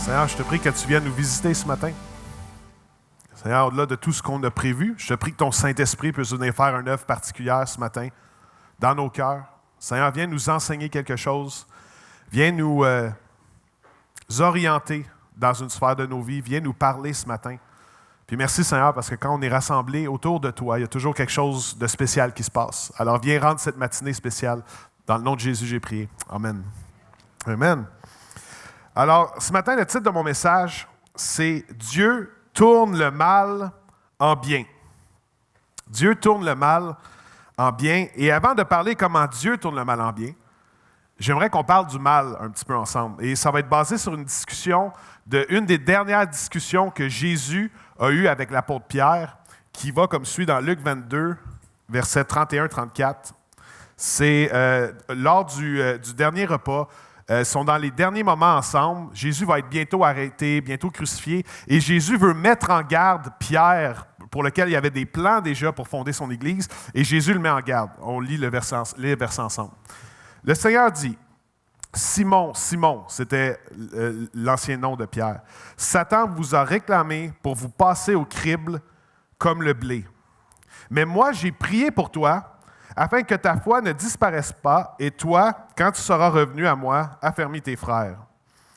Seigneur, je te prie que tu viennes nous visiter ce matin. Seigneur, au-delà de tout ce qu'on a prévu, je te prie que ton Saint-Esprit puisse venir faire une œuvre particulière ce matin dans nos cœurs. Seigneur, viens nous enseigner quelque chose. Viens nous orienter dans une sphère de nos vies. Viens nous parler ce matin. Puis merci, Seigneur, parce que quand on est rassemblés autour de toi, il y a toujours quelque chose de spécial qui se passe. Alors, viens rendre cette matinée spéciale. Dans le nom de Jésus, j'ai prié. Amen. Amen. Alors, ce matin, le titre de mon message, c'est « Dieu tourne le mal en bien ». Dieu tourne le mal en bien. Et avant de parler comment Dieu tourne le mal en bien, j'aimerais qu'on parle du mal un petit peu ensemble. Et ça va être basé sur une discussion, une des dernières discussions que Jésus a eues avec l'apôtre Pierre, qui va comme suit dans Luc 22, versets 31-34. C'est lors du dernier repas. Ils sont dans les derniers moments ensemble. Jésus va être bientôt arrêté, bientôt crucifié. Et Jésus veut mettre en garde Pierre, pour lequel il y avait des plans déjà pour fonder son Église. Et Jésus le met en garde. On lit les versets ensemble. Le Seigneur dit, « Simon, Simon, c'était l'ancien nom de Pierre, Satan vous a réclamé pour vous passer au crible comme le blé. Mais moi, j'ai prié pour toi, afin que ta foi ne disparaisse pas, et toi, quand tu seras revenu à moi, affermis tes frères.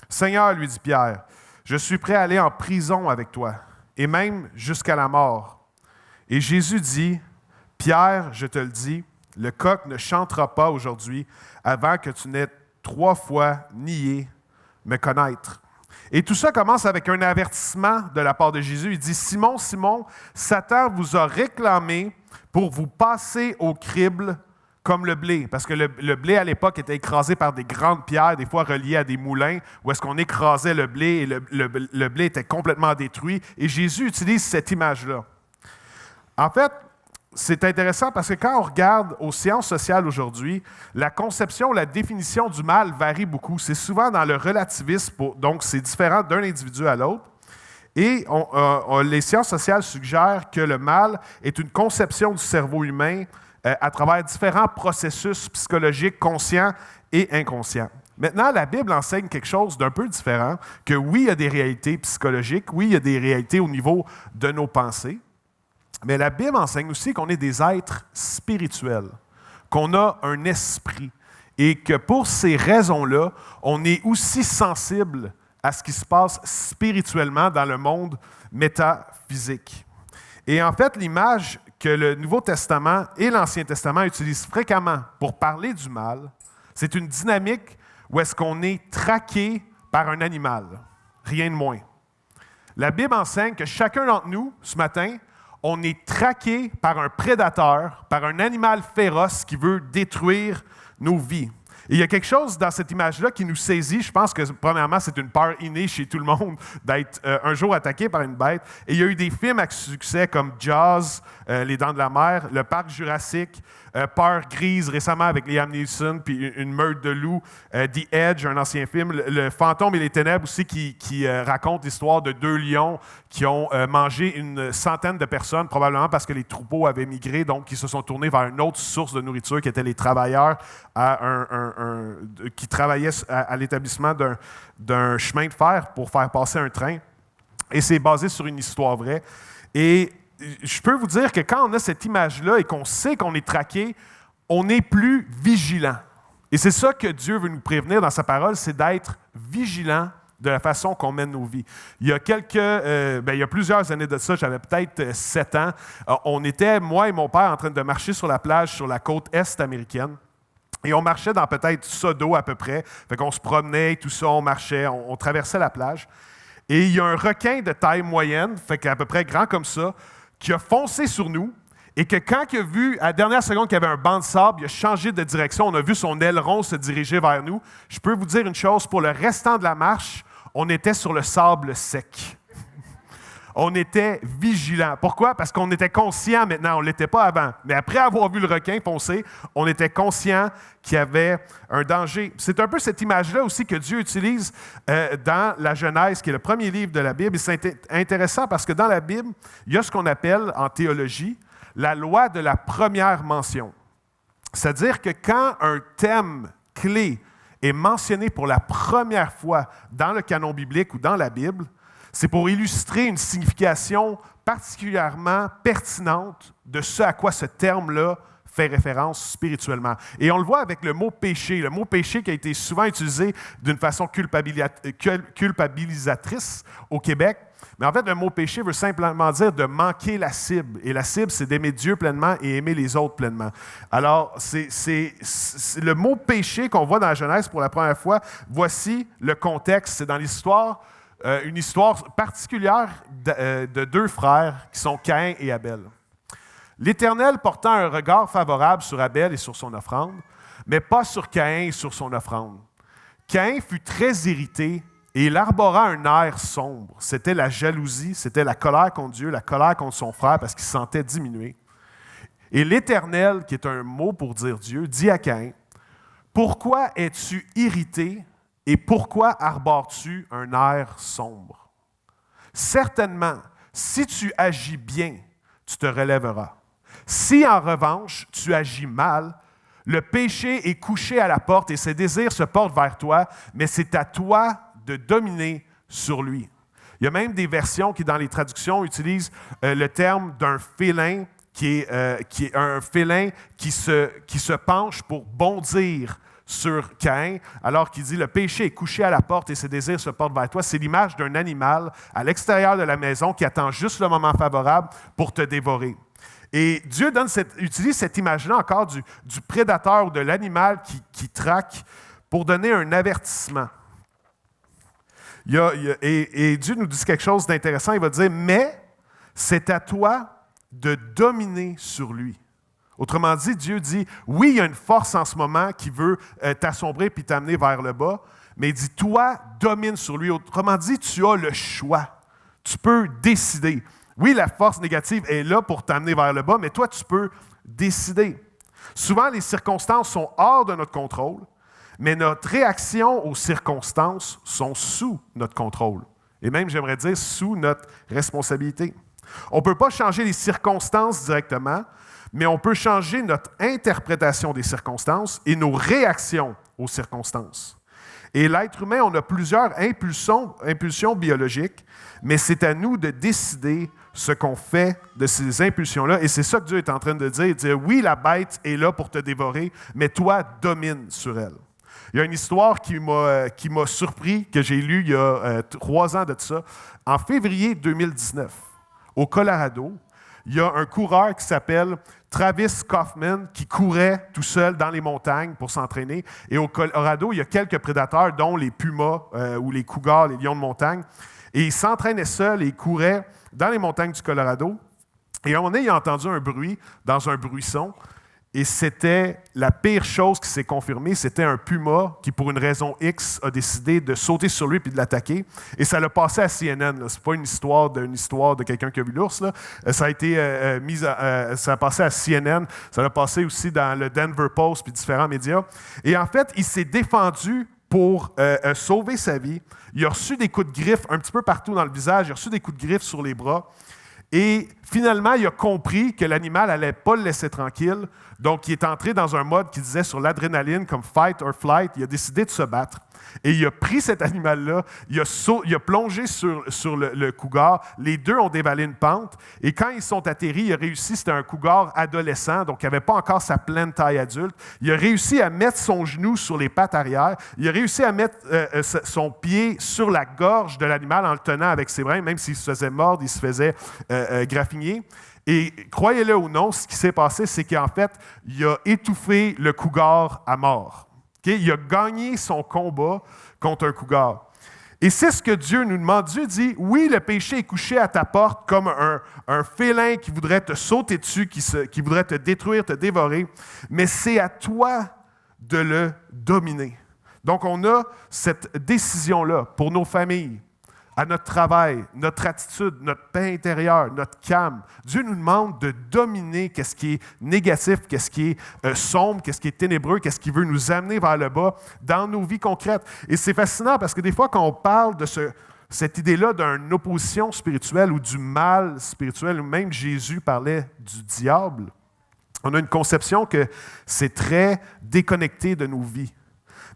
Seigneur, lui dit Pierre, je suis prêt à aller en prison avec toi, et même jusqu'à la mort. Et Jésus dit, Pierre, je te le dis, le coq ne chantera pas aujourd'hui avant que tu n'aies 3 fois nié me connaître. Et tout ça commence avec un avertissement de la part de Jésus. Il dit, Simon, Simon, Satan vous a réclamé pour vous passer au crible comme le blé. Parce que le blé, à l'époque, était écrasé par des grandes pierres, des fois reliées à des moulins, où est-ce qu'on écrasait le blé et le blé était complètement détruit. Et Jésus utilise cette image-là. En fait, c'est intéressant parce que quand on regarde aux sciences sociales aujourd'hui, la conception, la définition du mal varie beaucoup. C'est souvent dans le relativisme, donc c'est différent d'un individu à l'autre. Et les sciences sociales suggèrent que le mal est une conception du cerveau humain à travers différents processus psychologiques conscients et inconscients. Maintenant, la Bible enseigne quelque chose d'un peu différent, que oui, il y a des réalités psychologiques, oui, il y a des réalités au niveau de nos pensées, mais la Bible enseigne aussi qu'on est des êtres spirituels, qu'on a un esprit, et que pour ces raisons-là, on est aussi sensible à ce qui se passe spirituellement dans le monde métaphysique. Et en fait, l'image que le Nouveau Testament et l'Ancien Testament utilisent fréquemment pour parler du mal, c'est une dynamique où est-ce qu'on est traqué par un animal, rien de moins. La Bible enseigne que chacun d'entre nous, ce matin, on est traqué par un prédateur, par un animal féroce qui veut détruire nos vies. Et il y a quelque chose dans cette image-là qui nous saisit. Je pense que, premièrement, c'est une peur innée chez tout le monde d'être un jour attaqué par une bête. Et il y a eu des films à succès comme Jaws, Les Dents de la Mer, Le Parc Jurassique, Peur grise récemment avec Liam Neeson, puis une meute de loups, The Edge, un ancien film, Le Fantôme et les Ténèbres aussi qui raconte l'histoire de 2 lions qui ont mangé une centaine de personnes, probablement parce que les troupeaux avaient migré, donc ils se sont tournés vers une autre source de nourriture qui étaient les travailleurs qui travaillaient à l'établissement d'un chemin de fer pour faire passer un train. Et c'est basé sur une histoire vraie. Et je peux vous dire que quand on a cette image-là et qu'on sait qu'on est traqué, on est plus vigilant. Et c'est ça que Dieu veut nous prévenir dans sa parole, c'est d'être vigilant de la façon qu'on mène nos vies. Il y a plusieurs années de ça, j'avais peut-être 7 ans, on était, moi et mon père, en train de marcher sur la plage sur la côte est américaine. Et on marchait dans peut-être ça d'eau à peu près. Fait qu'on se promenait, tout ça, on marchait, on traversait la plage. Et il y a un requin de taille moyenne, fait qu'à peu près grand comme ça, qui a foncé sur nous. Et que quand il a vu, à la dernière seconde, qu'il y avait un banc de sable, il a changé de direction. On a vu son aileron se diriger vers nous. Je peux vous dire une chose, pour le restant de la marche, on était sur le sable sec. On était vigilants. Pourquoi? Parce qu'on était conscient maintenant, on ne l'était pas avant. Mais après avoir vu le requin foncer, on était conscient qu'il y avait un danger. C'est un peu cette image-là aussi que Dieu utilise dans la Genèse, qui est le premier livre de la Bible. Et c'est intéressant parce que dans la Bible, il y a ce qu'on appelle en théologie la loi de la première mention. C'est-à-dire que quand un thème clé est mentionné pour la première fois dans le canon biblique ou dans la Bible, c'est pour illustrer une signification particulièrement pertinente de ce à quoi ce terme-là fait référence spirituellement. Et on le voit avec le mot péché. Le mot péché qui a été souvent utilisé d'une façon culpabilisatrice au Québec. Mais en fait, le mot péché veut simplement dire de manquer la cible. Et la cible, c'est d'aimer Dieu pleinement et aimer les autres pleinement. Alors, c'est le mot péché qu'on voit dans la Genèse pour la première fois. Voici le contexte. C'est dans l'histoire, une histoire particulière de deux frères qui sont Caïn et Abel. L'Éternel portant un regard favorable sur Abel et sur son offrande, mais pas sur Caïn et sur son offrande. Caïn fut très irrité et il arbora un air sombre. C'était la jalousie, c'était la colère contre Dieu, la colère contre son frère parce qu'il se sentait diminué. Et l'Éternel, qui est un mot pour dire Dieu, dit à Caïn, « Pourquoi es-tu irrité et pourquoi arbores-tu un air sombre? Certainement, si tu agis bien, tu te relèveras. Si en revanche, tu agis mal, le péché est couché à la porte et ses désirs se portent vers toi, mais c'est à toi de dominer sur lui. » Il y a même des versions qui, dans les traductions, utilisent le terme d'un félin qui est un félin qui se penche pour bondir sur Caïn, alors qu'il dit « Le péché est couché à la porte et ses désirs se portent vers toi. » C'est l'image d'un animal à l'extérieur de la maison qui attend juste le moment favorable pour te dévorer. Et Dieu utilise cette image-là encore du prédateur ou de l'animal qui traque pour donner un avertissement. Et Dieu nous dit quelque chose d'intéressant. Il va dire « Mais c'est à toi de dominer sur lui. » Autrement dit, Dieu dit « Oui, il y a une force en ce moment qui veut t'assombrer puis t'amener vers le bas, mais il dit « Toi, domine sur lui. » Autrement dit, tu as le choix. Tu peux décider. Oui, la force négative est là pour t'amener vers le bas, mais toi, tu peux décider. Souvent, les circonstances sont hors de notre contrôle, mais notre réaction aux circonstances sont sous notre contrôle. Et même, j'aimerais dire, sous notre responsabilité. On ne peut pas changer les circonstances directement, mais on peut changer notre interprétation des circonstances et nos réactions aux circonstances. Et l'être humain, on a plusieurs impulsions biologiques, mais c'est à nous de décider ce qu'on fait de ces impulsions-là. Et c'est ça que Dieu est en train de dire. Il dit, oui, la bête est là pour te dévorer, mais toi, domine sur elle. Il y a une histoire qui m'a surpris, que j'ai lue il y a 3 ans de ça. En février 2019, au Colorado, il y a un coureur qui s'appelle Travis Kaufman qui courait tout seul dans les montagnes pour s'entraîner. Et au Colorado, il y a quelques prédateurs, dont les pumas ou les cougars, les lions de montagne. Et il s'entraînait seul et il courait dans les montagnes du Colorado. Et à un moment donné, il a entendu un bruit dans un buisson. Et c'était la pire chose qui s'est confirmée. C'était un puma qui, pour une raison X, a décidé de sauter sur lui et de l'attaquer. Et ça l'a passé à CNN. Ce n'est pas une histoire de quelqu'un qui a vu l'ours. Là. Ça a été ça a passé à CNN. Ça l'a passé aussi dans le Denver Post puis différents médias. Et en fait, il s'est défendu pour sauver sa vie. Il a reçu des coups de griffe un petit peu partout dans le visage. Il a reçu des coups de griffe sur les bras. Et finalement, il a compris que l'animal n'allait pas le laisser tranquille. Donc, il est entré dans un mode qui disait sur l'adrénaline, comme fight or flight. Il a décidé de se battre. Et il a pris cet animal-là, il a plongé sur le cougar. Les deux ont dévalé une pente. Et quand ils sont atterris, il a réussi, c'était un cougar adolescent, donc il n'avait pas encore sa pleine taille adulte. Il a réussi à mettre son genou sur les pattes arrière. Il a réussi à mettre son pied sur la gorge de l'animal en le tenant avec ses brins, même s'il se faisait mordre, il se faisait graffiner. Et croyez-le ou non, ce qui s'est passé, c'est qu'en fait, il a étouffé le cougar à mort. Okay? Il a gagné son combat contre un cougar. Et c'est ce que Dieu nous demande. Dieu dit, oui, le péché est couché à ta porte comme un félin qui voudrait te sauter dessus, qui voudrait te détruire, te dévorer, mais c'est à toi de le dominer. Donc, on a cette décision-là pour nos familles, à notre travail, notre attitude, notre paix intérieure, notre calme. Dieu nous demande de dominer qu'est-ce qui est négatif, qu'est-ce qui est sombre, qu'est-ce qui est ténébreux, qu'est-ce qui veut nous amener vers le bas dans nos vies concrètes. Et c'est fascinant parce que des fois, quand on parle de cette idée-là d'une opposition spirituelle ou du mal spirituel, ou même Jésus parlait du diable, on a une conception que c'est très déconnecté de nos vies.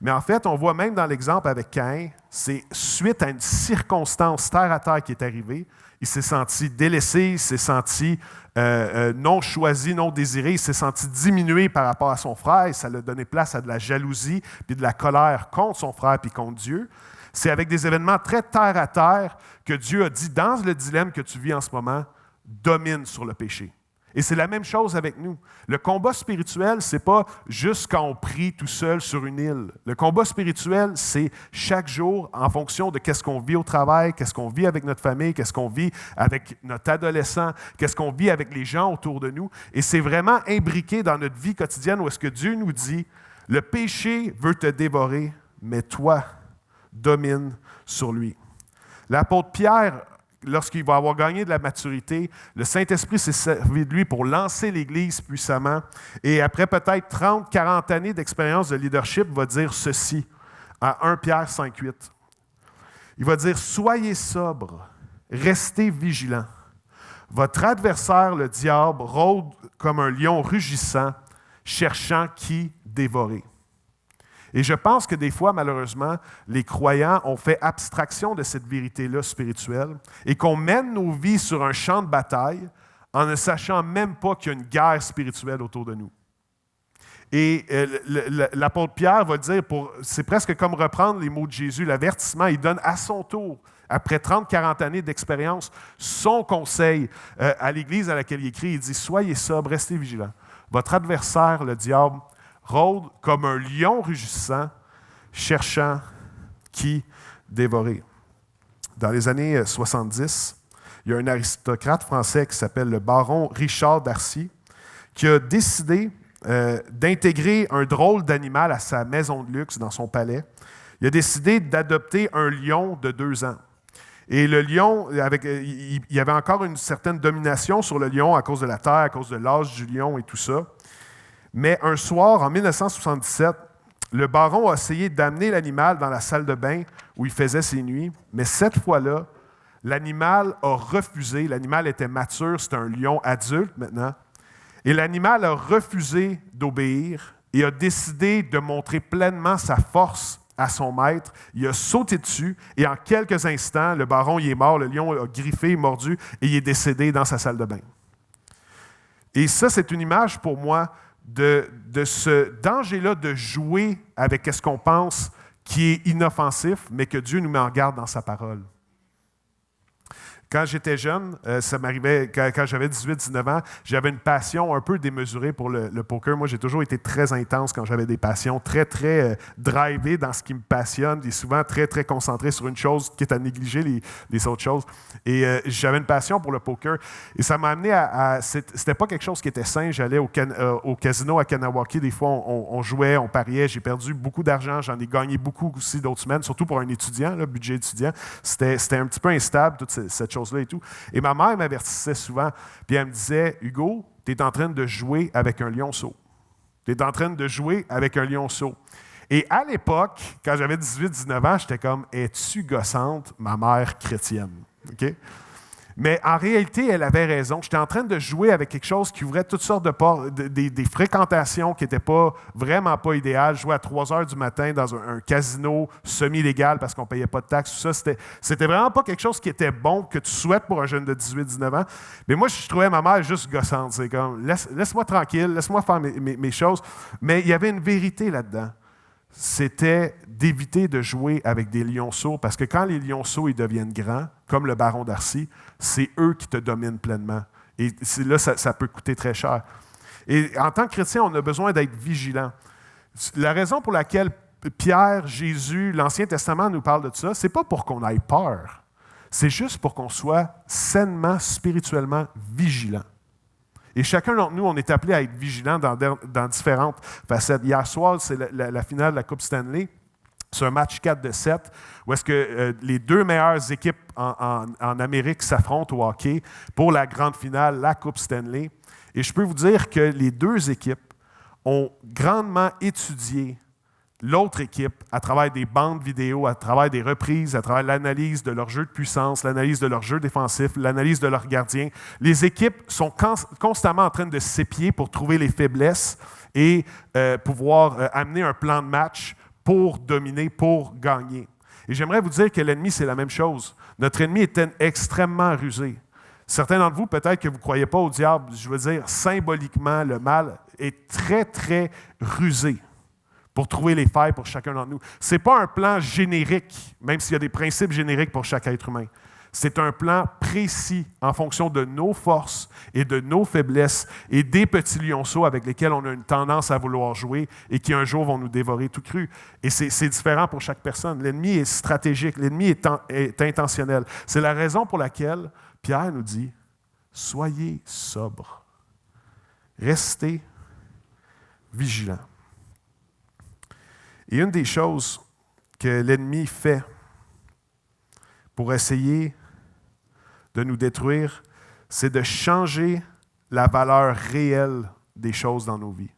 Mais en fait, on voit même dans l'exemple avec Caïn, c'est suite à une circonstance terre à terre qui est arrivée, il s'est senti délaissé, il s'est senti non choisi, non désiré, il s'est senti diminué par rapport à son frère, et ça lui a donné place à de la jalousie, puis de la colère contre son frère, puis contre Dieu. C'est avec des événements très terre à terre que Dieu a dit, dans le dilemme que tu vis en ce moment, domine sur le péché. Et c'est la même chose avec nous. Le combat spirituel, ce n'est pas juste quand on prie tout seul sur une île. Le combat spirituel, c'est chaque jour en fonction de qu'est-ce qu'on vit au travail, qu'est-ce qu'on vit avec notre famille, qu'est-ce qu'on vit avec notre adolescent, qu'est-ce qu'on vit avec les gens autour de nous. Et c'est vraiment imbriqué dans notre vie quotidienne où est-ce que Dieu nous dit, le péché veut te dévorer, mais toi, domine sur lui. L'apôtre Pierre, lorsqu'il va avoir gagné de la maturité, le Saint-Esprit s'est servi de lui pour lancer l'Église puissamment. Et après peut-être 30, 40 années d'expérience de leadership, il va dire ceci à 1 Pierre 5,8. Il va dire « Soyez sobres, restez vigilants. Votre adversaire, le diable, rôde comme un lion rugissant, cherchant qui dévorer. » Et je pense que des fois, malheureusement, les croyants ont fait abstraction de cette vérité-là spirituelle et qu'on mène nos vies sur un champ de bataille en ne sachant même pas qu'il y a une guerre spirituelle autour de nous. Et l'apôtre Pierre va dire, c'est presque comme reprendre les mots de Jésus, l'avertissement, il donne à son tour, après 30-40 années d'expérience, son conseil à l'Église à laquelle il écrit. Il dit « Soyez sobres, restez vigilants. Votre adversaire, le diable, rôde comme un lion rugissant, cherchant qui dévorer. » Dans les années 70, il y a un aristocrate français qui s'appelle le baron Richard Darcy qui a décidé d'intégrer un drôle d'animal à sa maison de luxe dans son palais. Il a décidé d'adopter un lion de 2 ans. Et le lion, il y avait encore une certaine domination sur le lion à cause de la terre, à cause de l'âge du lion et tout ça. Mais un soir, en 1977, le baron a essayé d'amener l'animal dans la salle de bain où il faisait ses nuits, mais cette fois-là, l'animal a refusé. L'animal était mature, c'était un lion adulte maintenant, et l'animal a refusé d'obéir et a décidé de montrer pleinement sa force à son maître. Il a sauté dessus et en quelques instants, le baron il est mort, le lion a griffé, mordu et il est décédé dans sa salle de bain. Et ça, c'est une image pour moi de ce danger-là de jouer avec ce qu'on pense qui est inoffensif, mais que Dieu nous met en garde dans sa parole. Quand j'étais jeune, ça m'arrivait, quand j'avais 18-19 ans, j'avais une passion un peu démesurée pour le poker. Moi, j'ai toujours été très intense quand j'avais des passions, très, très drivé dans ce qui me passionne, et souvent très, très concentré sur une chose qui est à négliger les autres choses. Et j'avais une passion pour le poker. Et ça m'a amené c'était pas quelque chose qui était sain. J'allais au casino à Kanawaki. Des fois, on jouait, on pariait. J'ai perdu beaucoup d'argent. J'en ai gagné beaucoup aussi d'autres semaines, surtout pour un étudiant, là, budget étudiant. C'était un petit peu instable, toute cette chose-là et tout. Et ma mère m'avertissait souvent, puis elle me disait, « Hugo, tu es en train de jouer avec un lionceau. Tu es en train de jouer avec un lionceau. » Et à l'époque, quand j'avais 18-19 ans, j'étais comme, « Es-tu gossante, ma mère chrétienne? » Okay? Mais en réalité, elle avait raison. J'étais en train de jouer avec quelque chose qui ouvrait toutes sortes des fréquentations qui n'étaient vraiment pas idéales. Je jouais à 3 heures du matin dans un casino semi-légal parce qu'on ne payait pas de taxes. Tout ça, c'était vraiment pas quelque chose qui était bon, que tu souhaites pour un jeune de 18-19 ans. Mais moi, je trouvais ma mère juste gossante. C'est comme, laisse-moi tranquille, laisse-moi faire mes choses. Mais il y avait une vérité là-dedans. C'était d'éviter de jouer avec des lionceaux, parce que quand les lionceaux ils deviennent grands, comme le baron Darcy, c'est eux qui te dominent pleinement. Et là, ça peut coûter très cher. Et en tant que chrétien, on a besoin d'être vigilant. La raison pour laquelle Pierre, Jésus, l'Ancien Testament nous parle de ça, c'est pas pour qu'on ait peur. C'est juste pour qu'on soit sainement, spirituellement vigilant. Et chacun d'entre nous, on est appelé à être vigilant dans différentes facettes. Hier soir, c'est la finale de la Coupe Stanley. C'est un match 4-7 où est-ce que les 2 meilleures équipes en Amérique s'affrontent au hockey pour la grande finale, la Coupe Stanley. Et je peux vous dire que les 2 équipes ont grandement étudié l'autre équipe à travers des bandes vidéo, à travers des reprises, à travers l'analyse de leur jeu de puissance, l'analyse de leur jeu défensif, l'analyse de leurs gardiens. Les équipes sont constamment en train de s'épier pour trouver les faiblesses et pouvoir amener un plan de match pour dominer, pour gagner. Et j'aimerais vous dire que l'ennemi, c'est la même chose. Notre ennemi est extrêmement rusé. Certains d'entre vous, peut-être que vous ne croyez pas au diable, je veux dire, symboliquement, le mal est très, très rusé pour trouver les failles pour chacun d'entre nous. Ce n'est pas un plan générique, même s'il y a des principes génériques pour chaque être humain. C'est un plan précis en fonction de nos forces et de nos faiblesses et des petits lionceaux avec lesquels on a une tendance à vouloir jouer et qui un jour vont nous dévorer tout cru. Et c'est différent pour chaque personne. L'ennemi est stratégique, l'ennemi est intentionnel. C'est la raison pour laquelle Pierre nous dit, soyez sobres, restez vigilants. Et une des choses que l'ennemi fait pour essayer de nous détruire, c'est de changer la valeur réelle des choses dans nos vies.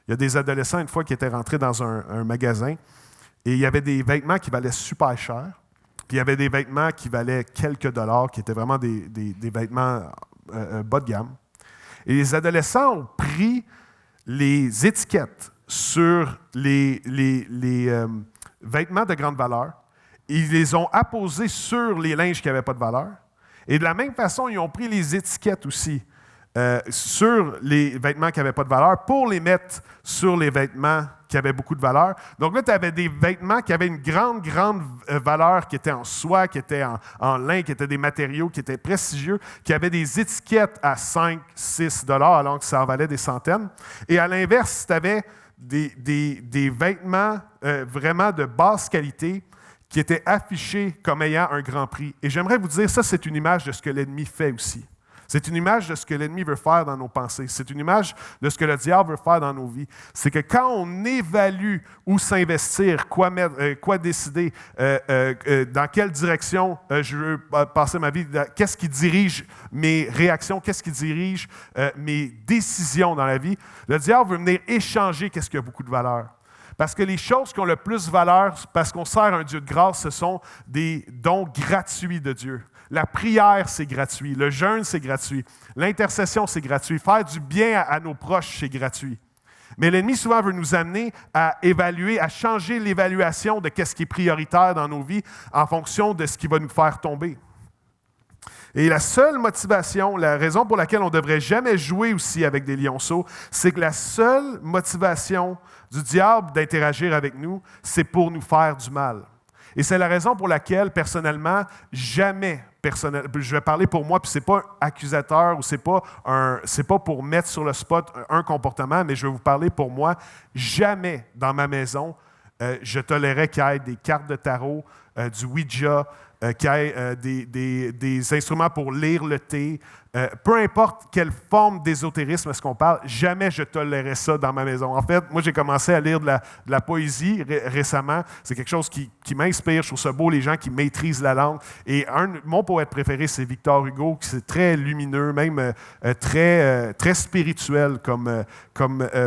Il y a des adolescents, une fois, qui étaient rentrés dans un magasin et il y avait des vêtements qui valaient super cher, puis il y avait des vêtements qui valaient quelques dollars, qui étaient vraiment des vêtements bas de gamme. Et les adolescents ont pris les étiquettes sur les vêtements de grande valeur, ils les ont apposés sur les linges qui n'avaient pas de valeur. Et de la même façon, ils ont pris les étiquettes aussi sur les vêtements qui n'avaient pas de valeur pour les mettre sur les vêtements qui avaient beaucoup de valeur. Donc là, tu avais des vêtements qui avaient une grande, grande valeur, qui étaient en soie, qui étaient en lin, qui étaient des matériaux, qui étaient prestigieux, qui avaient des étiquettes à 5, 6 $ alors que ça en valait des centaines. Et à l'inverse, tu avais des vêtements vraiment de basse qualité qui étaient affichés comme ayant un grand prix. Et j'aimerais vous dire, ça, c'est une image de ce que l'ennemi fait aussi. C'est une image de ce que l'ennemi veut faire dans nos pensées. C'est une image de ce que le diable veut faire dans nos vies. C'est que quand on évalue où s'investir, quoi mettre, quoi décider, dans quelle direction je veux passer ma vie, qu'est-ce qui dirige mes réactions, qu'est-ce qui dirige mes décisions dans la vie, le diable veut venir échanger qu'est-ce qui a beaucoup de valeur. Parce que les choses qui ont le plus de valeur, parce qu'on sert un Dieu de grâce, ce sont des dons gratuits de Dieu. La prière, c'est gratuit. Le jeûne, c'est gratuit. L'intercession, c'est gratuit. Faire du bien à nos proches, c'est gratuit. Mais l'ennemi, souvent, veut nous amener à évaluer, à changer l'évaluation de ce qui est prioritaire dans nos vies en fonction de ce qui va nous faire tomber. Et la seule motivation, la raison pour laquelle on ne devrait jamais jouer aussi avec des lionceaux, c'est que la seule motivation du diable d'interagir avec nous, c'est pour nous faire du mal. Et c'est la raison pour laquelle, personnellement, jamais, je vais parler pour moi, puis ce n'est pas un accusateur ou c'est pas pour mettre sur le spot un comportement, mais je vais vous parler pour moi, jamais dans ma maison, je tolérais qu'il y ait des cartes de tarot, du Ouija, qu'il y ait des instruments pour lire le thé. Peu importe quelle forme d'ésotérisme est-ce qu'on parle, jamais je tolérais ça dans ma maison. En fait, moi, j'ai commencé à lire de la poésie récemment. C'est quelque chose qui m'inspire. Je trouve ça beau, les gens qui maîtrisent la langue. Et mon poète préféré, c'est Victor Hugo, qui c'est très lumineux, même très spirituel comme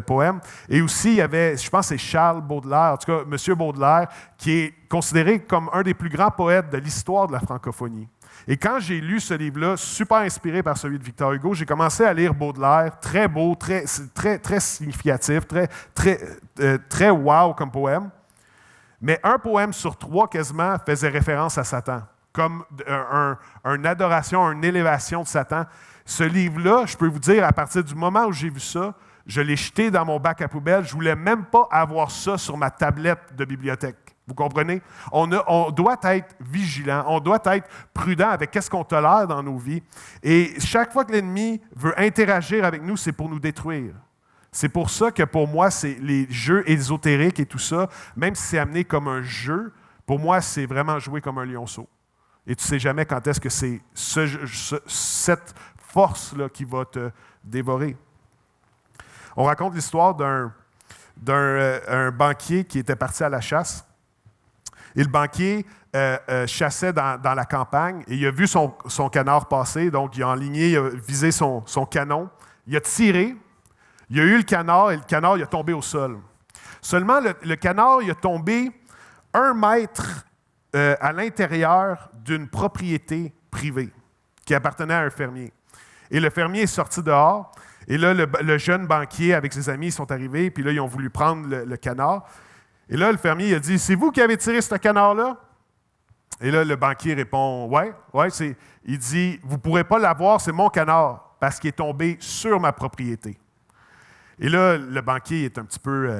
poème. Et aussi, il y avait, je pense que c'est Charles Baudelaire, en tout cas, M. Baudelaire, qui est considéré comme un des plus grands poètes de l'histoire de la francophonie. Et quand j'ai lu ce livre-là, super inspiré par celui de Victor Hugo, j'ai commencé à lire Baudelaire, très beau, très significatif, très wow comme poème. Mais un poème sur 3 quasiment faisait référence à Satan, comme une adoration, une élévation de Satan. Ce livre-là, je peux vous dire, à partir du moment où j'ai vu ça, je l'ai jeté dans mon bac à poubelle. Je ne voulais même pas avoir ça sur ma tablette de bibliothèque. Vous comprenez? On doit être vigilant, on doit être prudent avec qu'est-ce qu'on tolère dans nos vies. Et chaque fois que l'ennemi veut interagir avec nous, c'est pour nous détruire. C'est pour ça que pour moi, c'est les jeux ésotériques et tout ça, même si c'est amené comme un jeu, pour moi, c'est vraiment jouer comme un lionceau. Et tu ne sais jamais quand est-ce que c'est cette force-là qui va te dévorer. On raconte l'histoire d'un banquier qui était parti à la chasse. Et le banquier chassait dans la campagne et il a vu son canard passer, donc il a enligné, il a visé son canon, il a tiré, il a eu le canard et le canard il a tombé au sol. Seulement, le canard il a tombé 1 mètre à l'intérieur d'une propriété privée qui appartenait à un fermier. Et le fermier est sorti dehors et là, le jeune banquier avec ses amis ils sont arrivés puis là, ils ont voulu prendre le canard. Et là, le fermier il a dit, c'est vous qui avez tiré ce canard-là? Et là, le banquier répond, ouais, c'est. Il dit, vous ne pourrez pas l'avoir, c'est mon canard, parce qu'il est tombé sur ma propriété. Et là, le banquier est un petit peu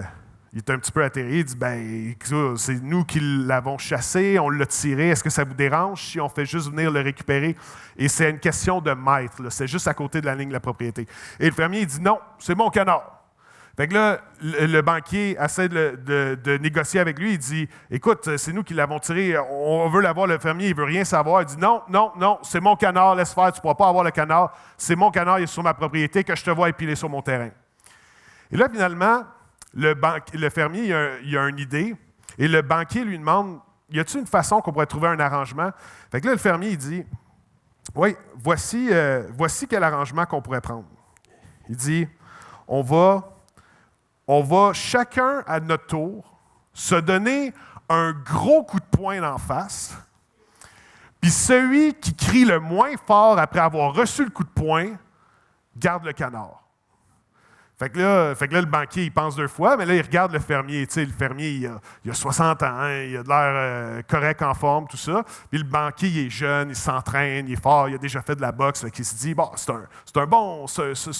atterré. Il dit, ben, c'est nous qui l'avons chassé, on l'a tiré. Est-ce que ça vous dérange si on fait juste venir le récupérer? Et c'est une question de mètre, là, c'est juste à côté de la ligne de la propriété. Et le fermier il dit, non, c'est mon canard. Fait que là, le banquier essaie de négocier avec lui. Il dit, écoute, c'est nous qui l'avons tiré, on veut l'avoir. Le fermier, il ne veut rien savoir. Il dit, non, c'est mon canard, laisse faire, tu ne pourras pas avoir le canard. C'est mon canard, il est sur ma propriété, que je te vois épiler sur mon terrain. Et là, finalement, le fermier, il a une idée. Et le banquier lui demande, y a-t-il une façon qu'on pourrait trouver un arrangement? Fait que là, le fermier, il dit, oui, voici quel arrangement qu'on pourrait prendre. Il dit, on va chacun à notre tour se donner un gros coup de poing d'en face, puis celui qui crie le moins fort après avoir reçu le coup de poing garde le canard. Fait que là, le banquier, il pense 2 fois, mais là, il regarde le fermier. Tu sais, le fermier, il a 60 ans, hein, il a de l'air correct, en forme, tout ça. Puis le banquier, il est jeune, il s'entraîne, il est fort, il a déjà fait de la boxe. Fait qu'il se dit, bon, c'est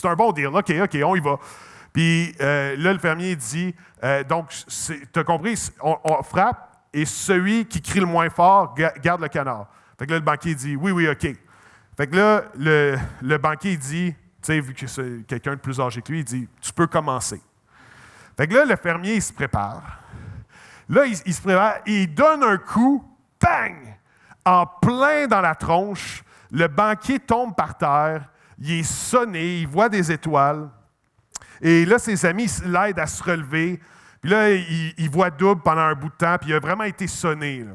un bon deal. OK, on y va. Puis là, le fermier dit, donc, tu as compris, on frappe et celui qui crie le moins fort garde le canard. Fait que là, le banquier dit, oui, OK. Fait que là, le banquier dit, tu sais, vu que c'est quelqu'un de plus âgé que lui, il dit, tu peux commencer. Fait que là, le fermier, il se prépare. Là, il se prépare et il donne un coup, bang, en plein dans la tronche. Le banquier tombe par terre, il est sonné, il voit des étoiles. Et là, ses amis l'aident à se relever. Puis là, il voit double pendant un bout de temps, puis il a vraiment été sonné. Là.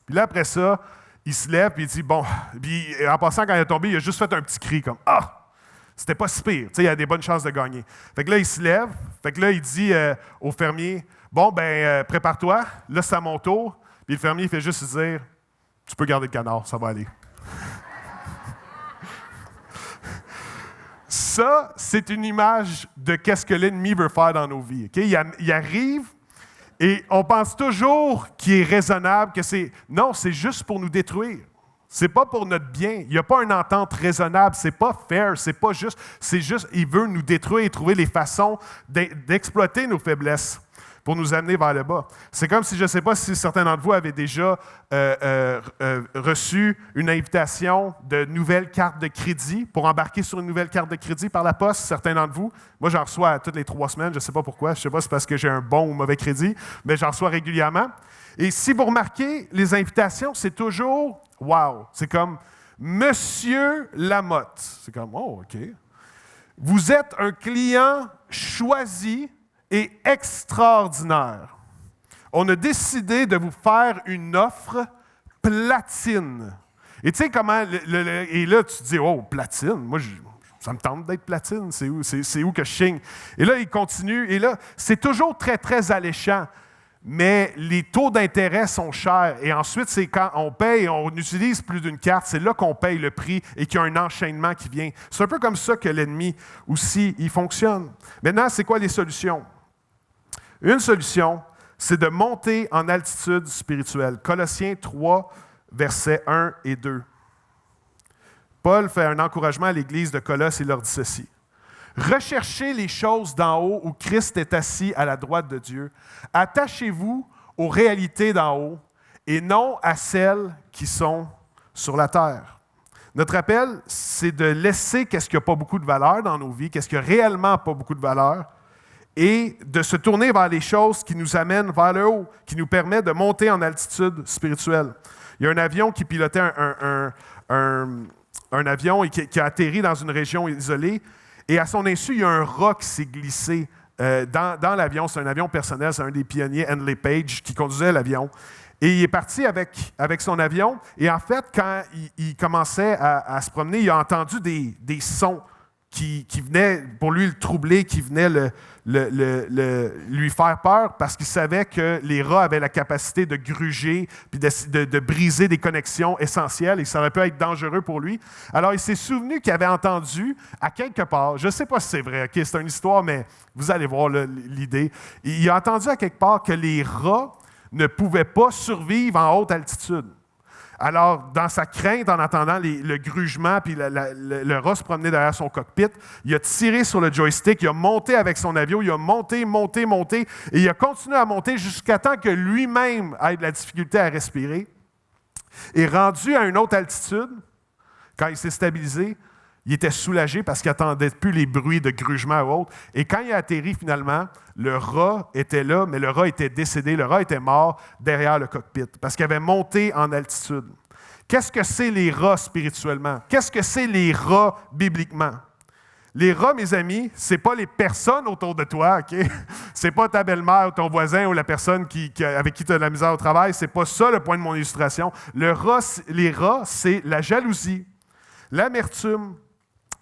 Puis là, après ça, il se lève, puis il dit, bon, puis en passant, quand il est tombé, il a juste fait un petit cri comme, ah! C'était pas si pire, tu sais, il a des bonnes chances de gagner. Fait que là, il se lève, fait que là, il dit au fermier, bon, prépare-toi, là, c'est à mon tour. Puis le fermier, il fait juste se dire, tu peux garder le canard, ça va aller. Ça, c'est une image de qu'est-ce que l'ennemi veut faire dans nos vies. Okay? Il arrive et on pense toujours qu'il est raisonnable, que c'est... Non, c'est juste pour nous détruire. C'est pas pour notre bien. Il n'y a pas une entente raisonnable. C'est pas fair. C'est pas juste. C'est juste, il veut nous détruire et trouver les façons d'exploiter nos faiblesses pour nous amener vers le bas. C'est comme si, je ne sais pas si certains d'entre vous avaient déjà reçu une invitation de nouvelles cartes de crédit pour embarquer sur une nouvelle carte de crédit par la poste, certains d'entre vous. Moi, j'en reçois toutes les 3 semaines, je ne sais pas pourquoi, je ne sais pas si c'est parce que j'ai un bon ou mauvais crédit, mais j'en reçois régulièrement. Et si vous remarquez, les invitations, c'est toujours « wow ». C'est comme « Monsieur Lamotte ». C'est comme « oh, OK ». Vous êtes un client choisi et extraordinaire. On a décidé de vous faire une offre platine. Et tu sais comment... et là, tu te dis, oh, platine, moi, ça me tente d'être platine, c'est où que je signe? Et là, il continue, et là, c'est toujours très, très alléchant, mais les taux d'intérêt sont chers. Et ensuite, c'est quand on paye, on utilise plus d'une carte, c'est là qu'on paye le prix et qu'il y a un enchaînement qui vient. C'est un peu comme ça que l'ennemi aussi, il fonctionne. Maintenant, c'est quoi les solutions? Une solution, c'est de monter en altitude spirituelle. Colossiens 3, versets 1 et 2. Paul fait un encouragement à l'Église de Colosse et leur dit ceci. « Recherchez les choses d'en haut où Christ est assis à la droite de Dieu. Attachez-vous aux réalités d'en haut et non à celles qui sont sur la terre. » Notre appel, c'est de laisser qu'est-ce qui n'a pas beaucoup de valeur dans nos vies, qu'est-ce qui n'a réellement pas beaucoup de valeur, et de se tourner vers les choses qui nous amènent vers le haut, qui nous permettent de monter en altitude spirituelle. Il y a un avion qui pilotait un avion et qui a atterri dans une région isolée, et à son insu, il y a un rat qui s'est glissé dans l'avion. C'est un avion personnel, c'est un des pionniers, Handley Page, qui conduisait l'avion. Et il est parti avec son avion, et en fait, quand il commençait à se promener, il a entendu des sons qui venait pour lui le troubler, qui venait lui faire peur parce qu'il savait que les rats avaient la capacité de gruger puis de briser des connexions essentielles et ça aurait pu être dangereux pour lui. Alors, il s'est souvenu qu'il avait entendu à quelque part, je ne sais pas si c'est vrai, okay, c'est une histoire, mais vous allez voir l'idée. Il a entendu à quelque part que les rats ne pouvaient pas survivre en haute altitude. Alors, dans sa crainte, en attendant le grugement, puis le rat se promenait derrière son cockpit, il a tiré sur le joystick, il a monté avec son avion, il a monté, et il a continué à monter jusqu'à temps que lui-même ait de la difficulté à respirer. Et rendu à une haute altitude, quand il s'est stabilisé, il était soulagé parce qu'il n'attendait plus les bruits de grugement ou autre. Et quand il a atterri finalement, le rat était là, mais le rat était décédé, le rat était mort derrière le cockpit parce qu'il avait monté en altitude. Qu'est-ce que c'est les rats spirituellement? Qu'est-ce que c'est les rats bibliquement? Les rats, mes amis, ce n'est pas les personnes autour de toi, OK? Ce n'est pas ta belle-mère ou ton voisin ou la personne avec qui tu as de la misère au travail. Ce n'est pas ça le point de mon illustration. Les rats, c'est la jalousie, l'amertume,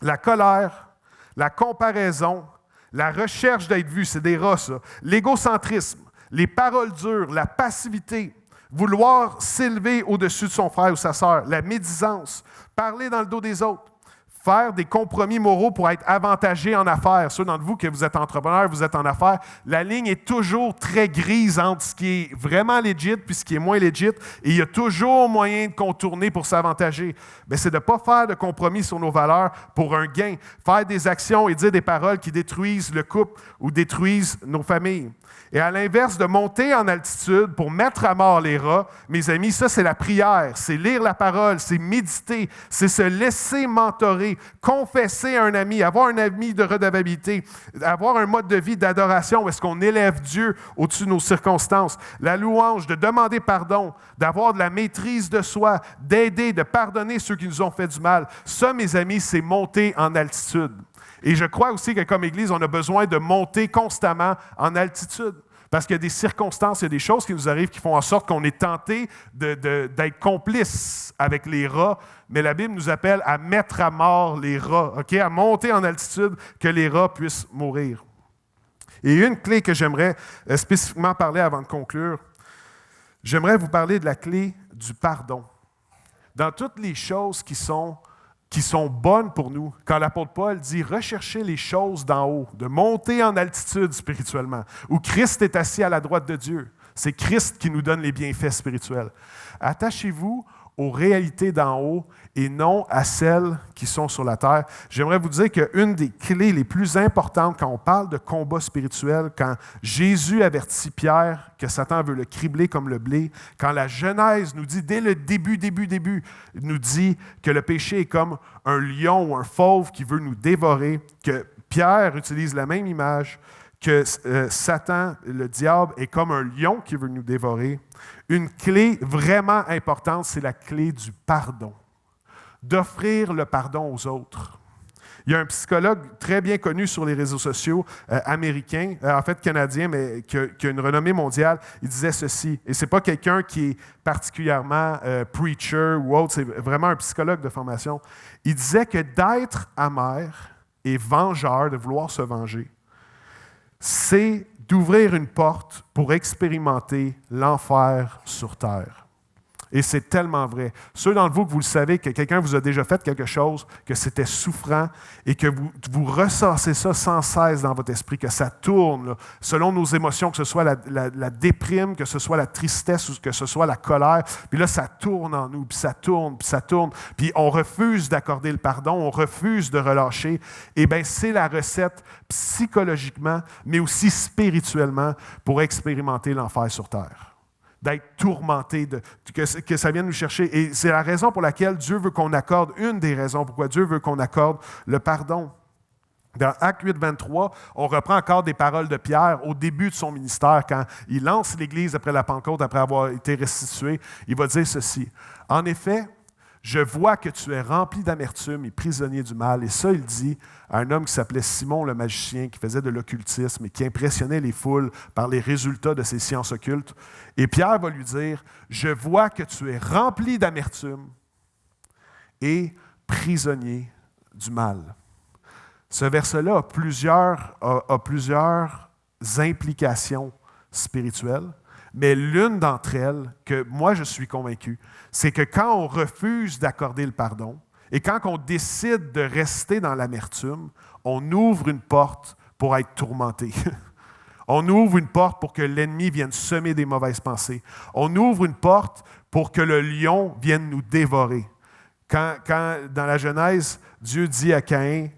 la colère, la comparaison, la recherche d'être vu, c'est des rats, ça. L'égocentrisme, les paroles dures, la passivité, vouloir s'élever au-dessus de son frère ou sa sœur, la médisance, parler dans le dos des autres, faire des compromis moraux pour être avantagé en affaires. Ceux d'entre vous que vous êtes entrepreneurs, vous êtes en affaires, la ligne est toujours très grise entre ce qui est vraiment legit puis ce qui est moins legit, et il y a toujours moyen de contourner pour s'avantager. Mais c'est de ne pas faire de compromis sur nos valeurs pour un gain, faire des actions et dire des paroles qui détruisent le couple ou détruisent nos familles. Et à l'inverse de monter en altitude pour mettre à mort les rats, mes amis, ça c'est la prière, c'est lire la parole, c'est méditer, c'est se laisser mentorer, confesser à un ami, avoir un ami de redevabilité, avoir un mode de vie d'adoration où est-ce qu'on élève Dieu au-dessus de nos circonstances, la louange, de demander pardon, d'avoir de la maîtrise de soi, d'aider, de pardonner ceux qui nous ont fait du mal. Ça, mes amis, c'est monter en altitude. Et je crois aussi que comme Église, on a besoin de monter constamment en altitude. Parce qu'il y a des circonstances, il y a des choses qui nous arrivent qui font en sorte qu'on est tenté d'être complice avec les rats. Mais la Bible nous appelle à mettre à mort les rats, okay? À monter en altitude, que les rats puissent mourir. Et une clé que j'aimerais spécifiquement parler avant de conclure, j'aimerais vous parler de la clé du pardon. Dans toutes les choses qui sont bonnes pour nous. Quand l'apôtre Paul dit « recherchez les choses d'en haut », de monter en altitude spirituellement, où Christ est assis à la droite de Dieu. C'est Christ qui nous donne les bienfaits spirituels. Attachez-vous aux réalités d'en haut et non à celles qui sont sur la terre. J'aimerais vous dire qu'une des clés les plus importantes quand on parle de combat spirituel, quand Jésus avertit Pierre que Satan veut le cribler comme le blé, quand la Genèse nous dit, dès le début, nous dit que le péché est comme un lion ou un fauve qui veut nous dévorer, que Pierre utilise la même image, que Satan, le diable, est comme un lion qui veut nous dévorer. Une clé vraiment importante, c'est la clé du pardon. D'offrir le pardon aux autres. Il y a un psychologue très bien connu sur les réseaux sociaux américain, en fait canadien, mais qui a une renommée mondiale. Il disait ceci, et ce n'est pas quelqu'un qui est particulièrement preacher ou autre, c'est vraiment un psychologue de formation. Il disait que d'être amer et vengeur, de vouloir se venger, c'est d'ouvrir une porte pour expérimenter l'enfer sur terre. Et c'est tellement vrai. Ceux d'entre vous que vous le savez, que quelqu'un vous a déjà fait quelque chose, que c'était souffrant et que vous ressassez ça sans cesse dans votre esprit, que ça tourne, là, selon nos émotions, que ce soit la déprime, que ce soit la tristesse ou que ce soit la colère. Puis là, ça tourne en nous, puis ça tourne, puis ça tourne. Puis on refuse d'accorder le pardon, on refuse de relâcher. Eh bien, c'est la recette psychologiquement, mais aussi spirituellement pour expérimenter l'enfer sur terre. D'être tourmenté, que ça vienne nous chercher. Et c'est la raison pour laquelle Dieu veut qu'on accorde, une des raisons pourquoi Dieu veut qu'on accorde le pardon. Dans Actes 8, 23, on reprend encore des paroles de Pierre au début de son ministère, quand il lance l'Église après la Pentecôte, après avoir été restitué. Il va dire ceci. « En effet, je vois que tu es rempli d'amertume et prisonnier du mal. » Et ça, il dit à un homme qui s'appelait Simon le magicien, qui faisait de l'occultisme et qui impressionnait les foules par les résultats de ses sciences occultes. Et Pierre va lui dire, « Je vois que tu es rempli d'amertume et prisonnier du mal. » Ce verset-là a plusieurs implications spirituelles, mais l'une d'entre elles, que moi je suis convaincu, c'est que quand on refuse d'accorder le pardon et quand on décide de rester dans l'amertume, on ouvre une porte pour être tourmenté. On ouvre une porte pour que l'ennemi vienne semer des mauvaises pensées. On ouvre une porte pour que le lion vienne nous dévorer. Quand dans la Genèse, Dieu dit à Caïn,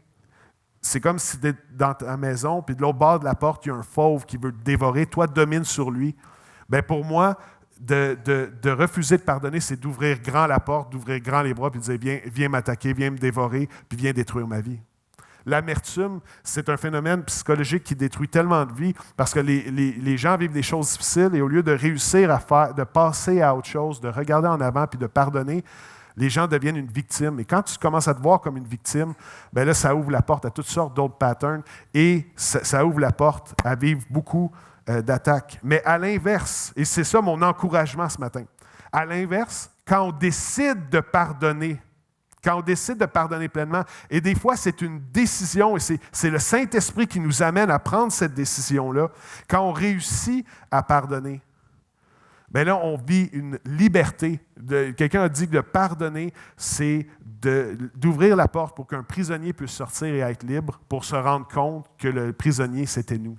c'est comme si tu es dans ta maison, puis de l'autre bord de la porte, il y a un fauve qui veut te dévorer. Toi, domine sur lui. Bien, pour moi, de refuser de pardonner, c'est d'ouvrir grand la porte, d'ouvrir grand les bras, puis de dire, viens m'attaquer, viens me dévorer, puis viens détruire ma vie. L'amertume, c'est un phénomène psychologique qui détruit tellement de vies parce que les gens vivent des choses difficiles et au lieu de réussir de passer à autre chose, de regarder en avant puis de pardonner, les gens deviennent une victime. Et quand tu commences à te voir comme une victime, bien là, ça ouvre la porte à toutes sortes d'autres patterns et ça ouvre la porte à vivre beaucoup d'attaques. Mais à l'inverse, et c'est ça mon encouragement ce matin, à l'inverse, quand on décide de pardonner, pleinement, et des fois, c'est une décision, et c'est le Saint-Esprit qui nous amène à prendre cette décision-là. Quand on réussit à pardonner, bien là, on vit une liberté. Quelqu'un a dit que de pardonner, c'est d'ouvrir la porte pour qu'un prisonnier puisse sortir et être libre pour se rendre compte que le prisonnier, c'était nous.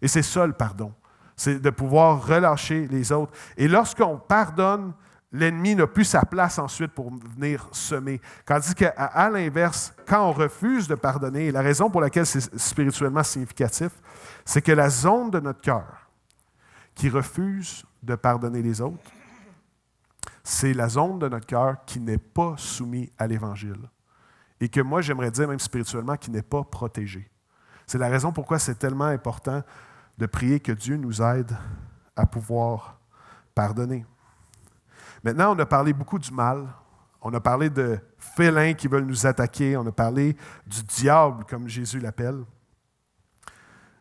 Et c'est ça le pardon. C'est de pouvoir relâcher les autres. Et lorsqu'on pardonne, l'ennemi n'a plus sa place ensuite pour venir semer. Tandis qu'à l'inverse, quand on refuse de pardonner, et la raison pour laquelle c'est spirituellement significatif, c'est que la zone de notre cœur qui refuse de pardonner les autres, c'est la zone de notre cœur qui n'est pas soumise à l'Évangile. Et que moi, j'aimerais dire même spirituellement, qui n'est pas protégée. C'est la raison pourquoi c'est tellement important de prier que Dieu nous aide à pouvoir pardonner. Maintenant, on a parlé beaucoup du mal. On a parlé de félins qui veulent nous attaquer. On a parlé du diable, comme Jésus l'appelle.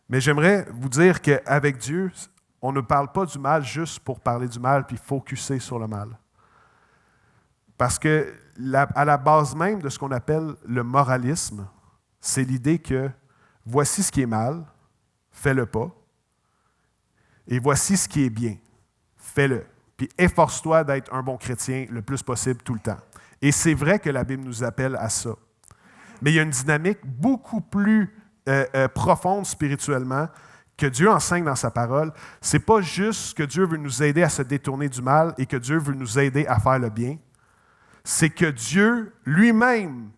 Mais j'aimerais vous dire qu'avec Dieu, on ne parle pas du mal juste pour parler du mal puis focusser sur le mal. Parce que à la base même de ce qu'on appelle le moralisme, c'est l'idée que voici ce qui est mal, fais-le pas. Et voici ce qui est bien, fais-le. Puis efforce-toi d'être un bon chrétien le plus possible tout le temps. Et c'est vrai que la Bible nous appelle à ça. Mais il y a une dynamique beaucoup plus profonde spirituellement que Dieu enseigne dans sa parole. Ce n'est pas juste que Dieu veut nous aider à se détourner du mal et que Dieu veut nous aider à faire le bien. C'est que Dieu lui-même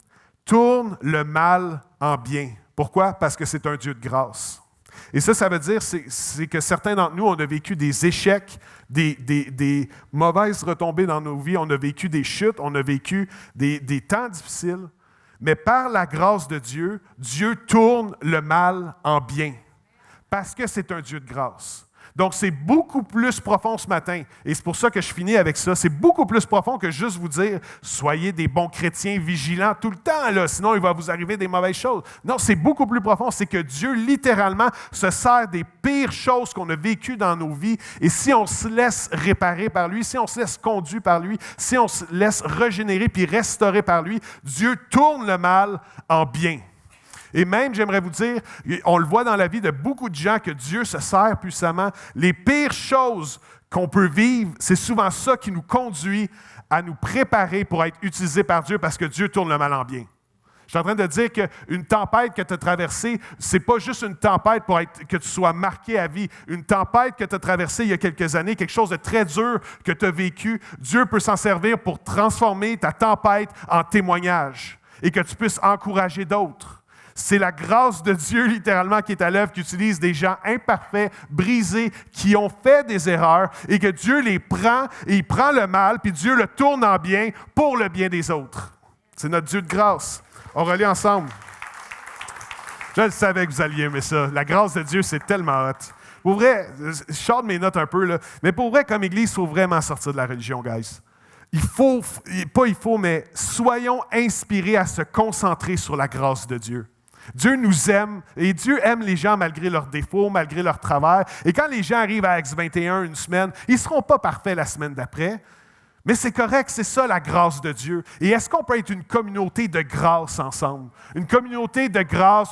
tourne le mal en bien. Pourquoi? Parce que c'est un Dieu de grâce. Et ça veut dire c'est que certains d'entre nous, on a vécu des échecs, des mauvaises retombées dans nos vies, on a vécu des chutes, on a vécu des temps difficiles, mais par la grâce de Dieu, Dieu tourne le mal en bien, parce que c'est un Dieu de grâce. Donc, c'est beaucoup plus profond ce matin, et c'est pour ça que je finis avec ça. C'est beaucoup plus profond que juste vous dire « Soyez des bons chrétiens vigilants tout le temps, là, sinon il va vous arriver des mauvaises choses. » Non, c'est beaucoup plus profond. C'est que Dieu, littéralement, se sert des pires choses qu'on a vécues dans nos vies, et si on se laisse réparer par lui, si on se laisse conduire par lui, si on se laisse régénérer puis restaurer par lui, Dieu tourne le mal en bien. Et même, j'aimerais vous dire, on le voit dans la vie de beaucoup de gens que Dieu se sert puissamment. Les pires choses qu'on peut vivre, c'est souvent ça qui nous conduit à nous préparer pour être utilisés par Dieu parce que Dieu tourne le mal en bien. Je suis en train de dire qu'une tempête que tu as traversée, ce n'est pas juste une tempête pour que tu sois marqué à vie. Une tempête que tu as traversée il y a quelques années, quelque chose de très dur que tu as vécu, Dieu peut s'en servir pour transformer ta tempête en témoignage et que tu puisses encourager d'autres. C'est la grâce de Dieu, littéralement, qui est à l'œuvre, qui utilise des gens imparfaits, brisés, qui ont fait des erreurs, et que Dieu les prend, et il prend le mal, puis Dieu le tourne en bien pour le bien des autres. C'est notre Dieu de grâce. On relit ensemble. Je le savais que vous alliez aimer ça. La grâce de Dieu, c'est tellement hot. Pour vrai, je sors de mes notes un peu, là, mais pour vrai, comme Église, il faut vraiment sortir de la religion, guys. Mais soyons inspirés à se concentrer sur la grâce de Dieu. Dieu nous aime, et Dieu aime les gens malgré leurs défauts, malgré leurs travers. Et quand les gens arrivent à Acts 21 une semaine, ils ne seront pas parfaits la semaine d'après, Mais c'est correct, c'est ça la grâce de Dieu. Et est-ce qu'on peut être une communauté de grâce ensemble? Une communauté de grâce,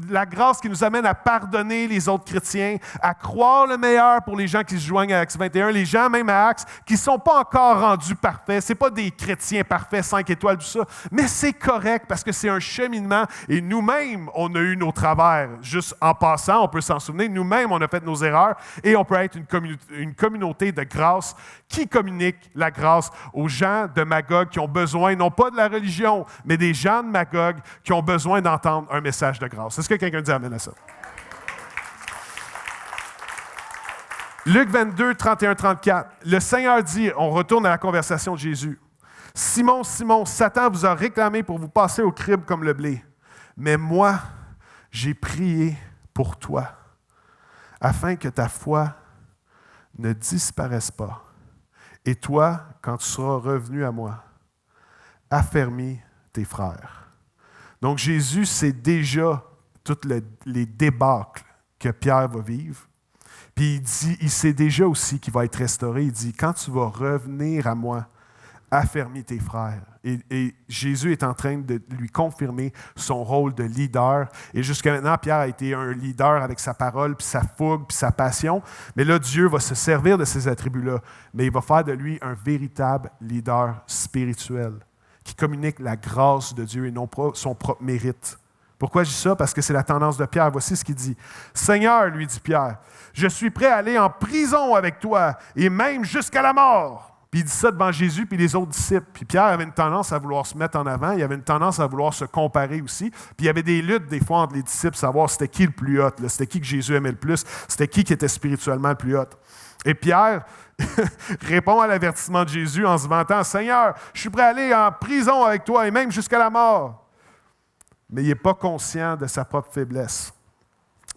la grâce qui nous amène à pardonner les autres chrétiens, à croire le meilleur pour les gens qui se joignent à Acts 21, les gens même à Acts qui ne sont pas encore rendus parfaits. Ce n'est pas des chrétiens parfaits, 5 étoiles, tout ça. Mais c'est correct parce que c'est un cheminement et nous-mêmes, on a eu nos travers. Juste en passant, on peut s'en souvenir, nous-mêmes, on a fait nos erreurs et on peut être une communauté de grâce qui communique la grâce aux gens de Magog qui ont besoin, non pas de la religion, mais des gens de Magog qui ont besoin d'entendre un message de grâce. Est-ce que quelqu'un dit amen à ça? Luc 22, 31, 34. Le Seigneur dit, on retourne à la conversation de Jésus. « Simon, Simon, Satan vous a réclamé pour vous passer au crible comme le blé. Mais moi, j'ai prié pour toi, afin que ta foi ne disparaisse pas. Et toi, quand tu seras revenu à moi, affermis tes frères. » Donc Jésus sait déjà toutes les débâcles que Pierre va vivre. Puis il sait déjà aussi qu'il va être restauré. Il dit, quand tu vas revenir à moi, affermis tes frères. Et Jésus est en train de lui confirmer son rôle de leader. Et jusqu'à maintenant, Pierre a été un leader avec sa parole, puis sa fougue, puis sa passion. Mais là, Dieu va se servir de ces attributs-là. Mais il va faire de lui un véritable leader spirituel qui communique la grâce de Dieu et non pas son propre mérite. Pourquoi je dis ça? Parce que c'est la tendance de Pierre. Voici ce qu'il dit. « Seigneur, lui dit Pierre, je suis prêt à aller en prison avec toi et même jusqu'à la mort. » Puis il dit ça devant Jésus puis les autres disciples. Puis Pierre avait une tendance à vouloir se mettre en avant. Il avait une tendance à vouloir se comparer aussi. Puis il y avait des luttes des fois entre les disciples, savoir c'était qui le plus hot, là, c'était qui que Jésus aimait le plus, c'était qui était spirituellement le plus hot. Et Pierre répond à l'avertissement de Jésus en se vantant, « Seigneur, je suis prêt à aller en prison avec toi et même jusqu'à la mort. » Mais il n'est pas conscient de sa propre faiblesse.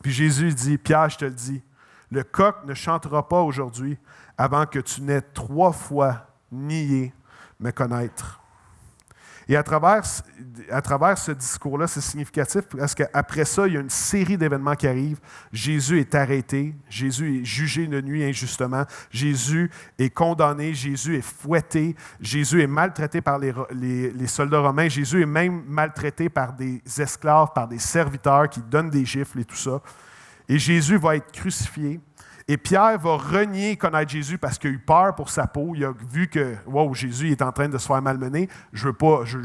Puis Jésus dit, « Pierre, je te le dis, le coq ne chantera pas aujourd'hui avant que tu n'aies 3 fois nié me connaître. » Et à travers ce discours-là, c'est significatif parce qu'après ça, il y a une série d'événements qui arrivent. Jésus est arrêté, Jésus est jugé une nuit injustement, Jésus est condamné, Jésus est fouetté, Jésus est maltraité par les soldats romains, Jésus est même maltraité par des esclaves, par des serviteurs qui donnent des gifles et tout ça. Et Jésus va être crucifié. Et Pierre va renier connaître Jésus parce qu'il a eu peur pour sa peau. Il a vu que wow, Jésus est en train de se faire malmener. Je ne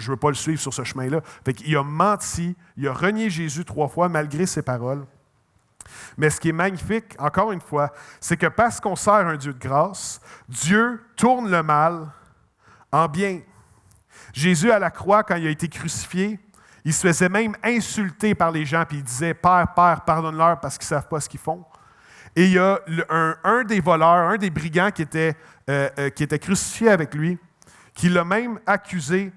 veux pas le suivre sur ce chemin-là. Fait qu'il a menti, il a renié Jésus 3 fois malgré ses paroles. Mais ce qui est magnifique, encore une fois, c'est que parce qu'on sert un Dieu de grâce, Dieu tourne le mal en bien. Jésus, à la croix, quand il a été crucifié, il se faisait même insulter par les gens, puis il disait « Père, Père, pardonne-leur parce qu'ils ne savent pas ce qu'ils font. » Et il y a un des voleurs, un des brigands qui était crucifié avec lui, qui l'a même accusé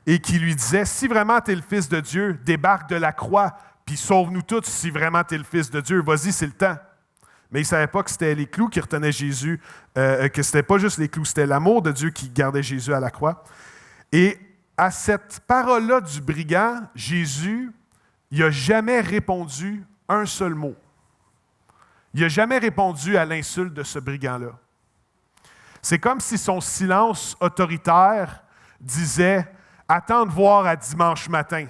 et qui lui disait « Si vraiment tu es le Fils de Dieu, débarque de la croix, puis sauve-nous tous si vraiment tu es le Fils de Dieu. Vas-y, c'est le temps. » Mais il ne savait pas que c'était les clous qui retenaient Jésus, que ce n'était pas juste les clous, c'était l'amour de Dieu qui gardait Jésus à la croix. Et à cette parole-là du brigand, Jésus, il n'a jamais répondu un seul mot. Il n'a jamais répondu à l'insulte de ce brigand-là. C'est comme si son silence autoritaire disait « Attends de voir à dimanche matin,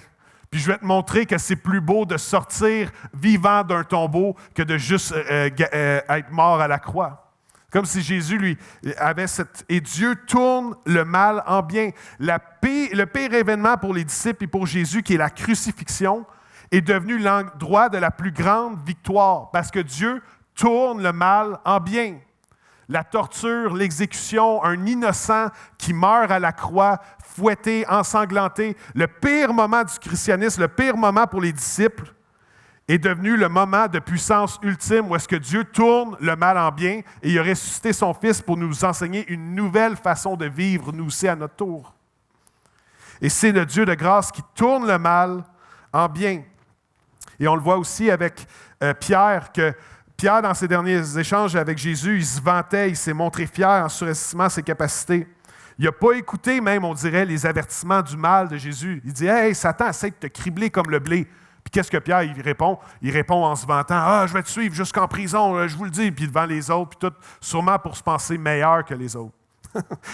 puis je vais te montrer que c'est plus beau de sortir vivant d'un tombeau que de juste être mort à la croix. » Comme si Jésus, lui, avait cette... Et Dieu tourne le mal en bien. Le pire événement pour les disciples et pour Jésus, qui est la crucifixion, est devenu l'endroit de la plus grande victoire, parce que Dieu tourne le mal en bien. La torture, l'exécution, un innocent qui meurt à la croix, fouetté, ensanglanté, le pire moment du christianisme, le pire moment pour les disciples, est devenu le moment de puissance ultime où est-ce que Dieu tourne le mal en bien et il a ressuscité son Fils pour nous enseigner une nouvelle façon de vivre, nous aussi, à notre tour. Et c'est le Dieu de grâce qui tourne le mal en bien. Et on le voit aussi avec Pierre, que Pierre, dans ses derniers échanges avec Jésus, il se vantait, il s'est montré fier en surestimant ses capacités. Il n'a pas écouté même, on dirait, les avertissements du mal de Jésus. Il dit « Hey, Satan essaie de te cribler comme le blé. » Puis qu'est-ce que Pierre il répond? Il répond en se vantant « Ah, je vais te suivre jusqu'en prison, je vous le dis. » Puis devant les autres, puis tout, sûrement pour se penser meilleur que les autres.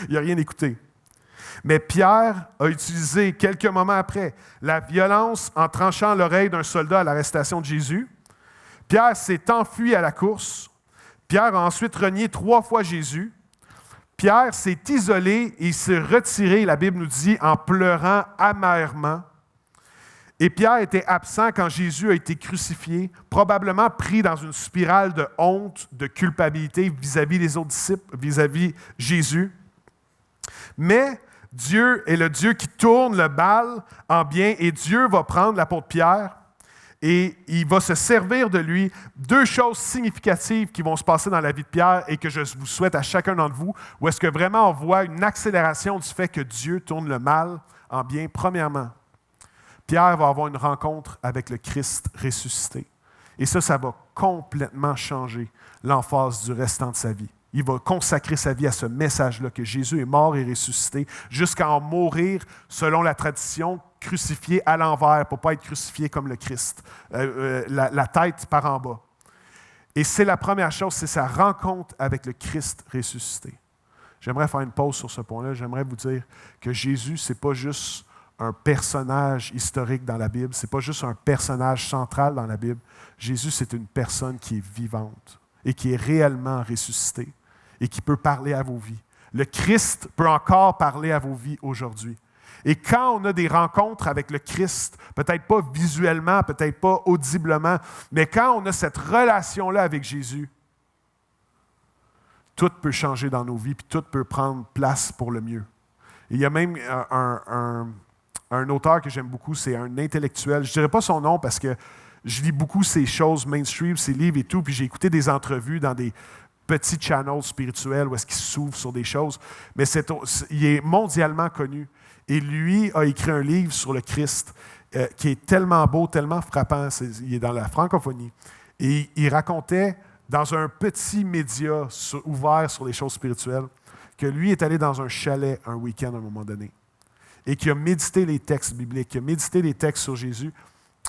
Il n'a rien écouté. Mais Pierre a utilisé quelques moments après la violence en tranchant l'oreille d'un soldat à l'arrestation de Jésus. Pierre s'est enfui à la course. Pierre a ensuite renié 3 fois Jésus. Pierre s'est isolé et s'est retiré, la Bible nous dit, en pleurant amèrement. Et Pierre était absent quand Jésus a été crucifié, probablement pris dans une spirale de honte, de culpabilité vis-à-vis des autres disciples, vis-à-vis Jésus. Mais Dieu est le Dieu qui tourne le mal en bien et Dieu va prendre l'apôtre Pierre et il va se servir de lui. 2 choses significatives qui vont se passer dans la vie de Pierre et que je vous souhaite à chacun d'entre vous, où est-ce que vraiment on voit une accélération du fait que Dieu tourne le mal en bien. Premièrement, Pierre va avoir une rencontre avec le Christ ressuscité. Et ça va complètement changer l'emphase du restant de sa vie. Il va consacrer sa vie à ce message-là, que Jésus est mort et ressuscité, jusqu'à en mourir, selon la tradition, crucifié à l'envers, pour ne pas être crucifié comme le Christ, la tête par en bas. Et c'est la première chose, c'est sa rencontre avec le Christ ressuscité. J'aimerais faire une pause sur ce point-là. J'aimerais vous dire que Jésus, ce n'est pas juste un personnage historique dans la Bible, ce n'est pas juste un personnage central dans la Bible. Jésus, c'est une personne qui est vivante et qui est réellement ressuscitée et qui peut parler à vos vies. Le Christ peut encore parler à vos vies aujourd'hui. Et quand on a des rencontres avec le Christ, peut-être pas visuellement, peut-être pas audiblement, mais quand on a cette relation-là avec Jésus, tout peut changer dans nos vies, puis tout peut prendre place pour le mieux. Et il y a même un auteur que j'aime beaucoup, c'est un intellectuel. Je ne dirais pas son nom parce que je lis beaucoup ces choses mainstream, ses livres et tout, puis j'ai écouté des entrevues dans des petits channels spirituels où est-ce qu'il s'ouvre sur des choses. Mais il est mondialement connu. Et lui a écrit un livre sur le Christ qui est tellement beau, tellement frappant. Il est dans la francophonie. Et il racontait dans un petit média ouvert sur les choses spirituelles que lui est allé dans un chalet un week-end à un moment donné et qui a médité les textes bibliques, qui a médité les textes sur Jésus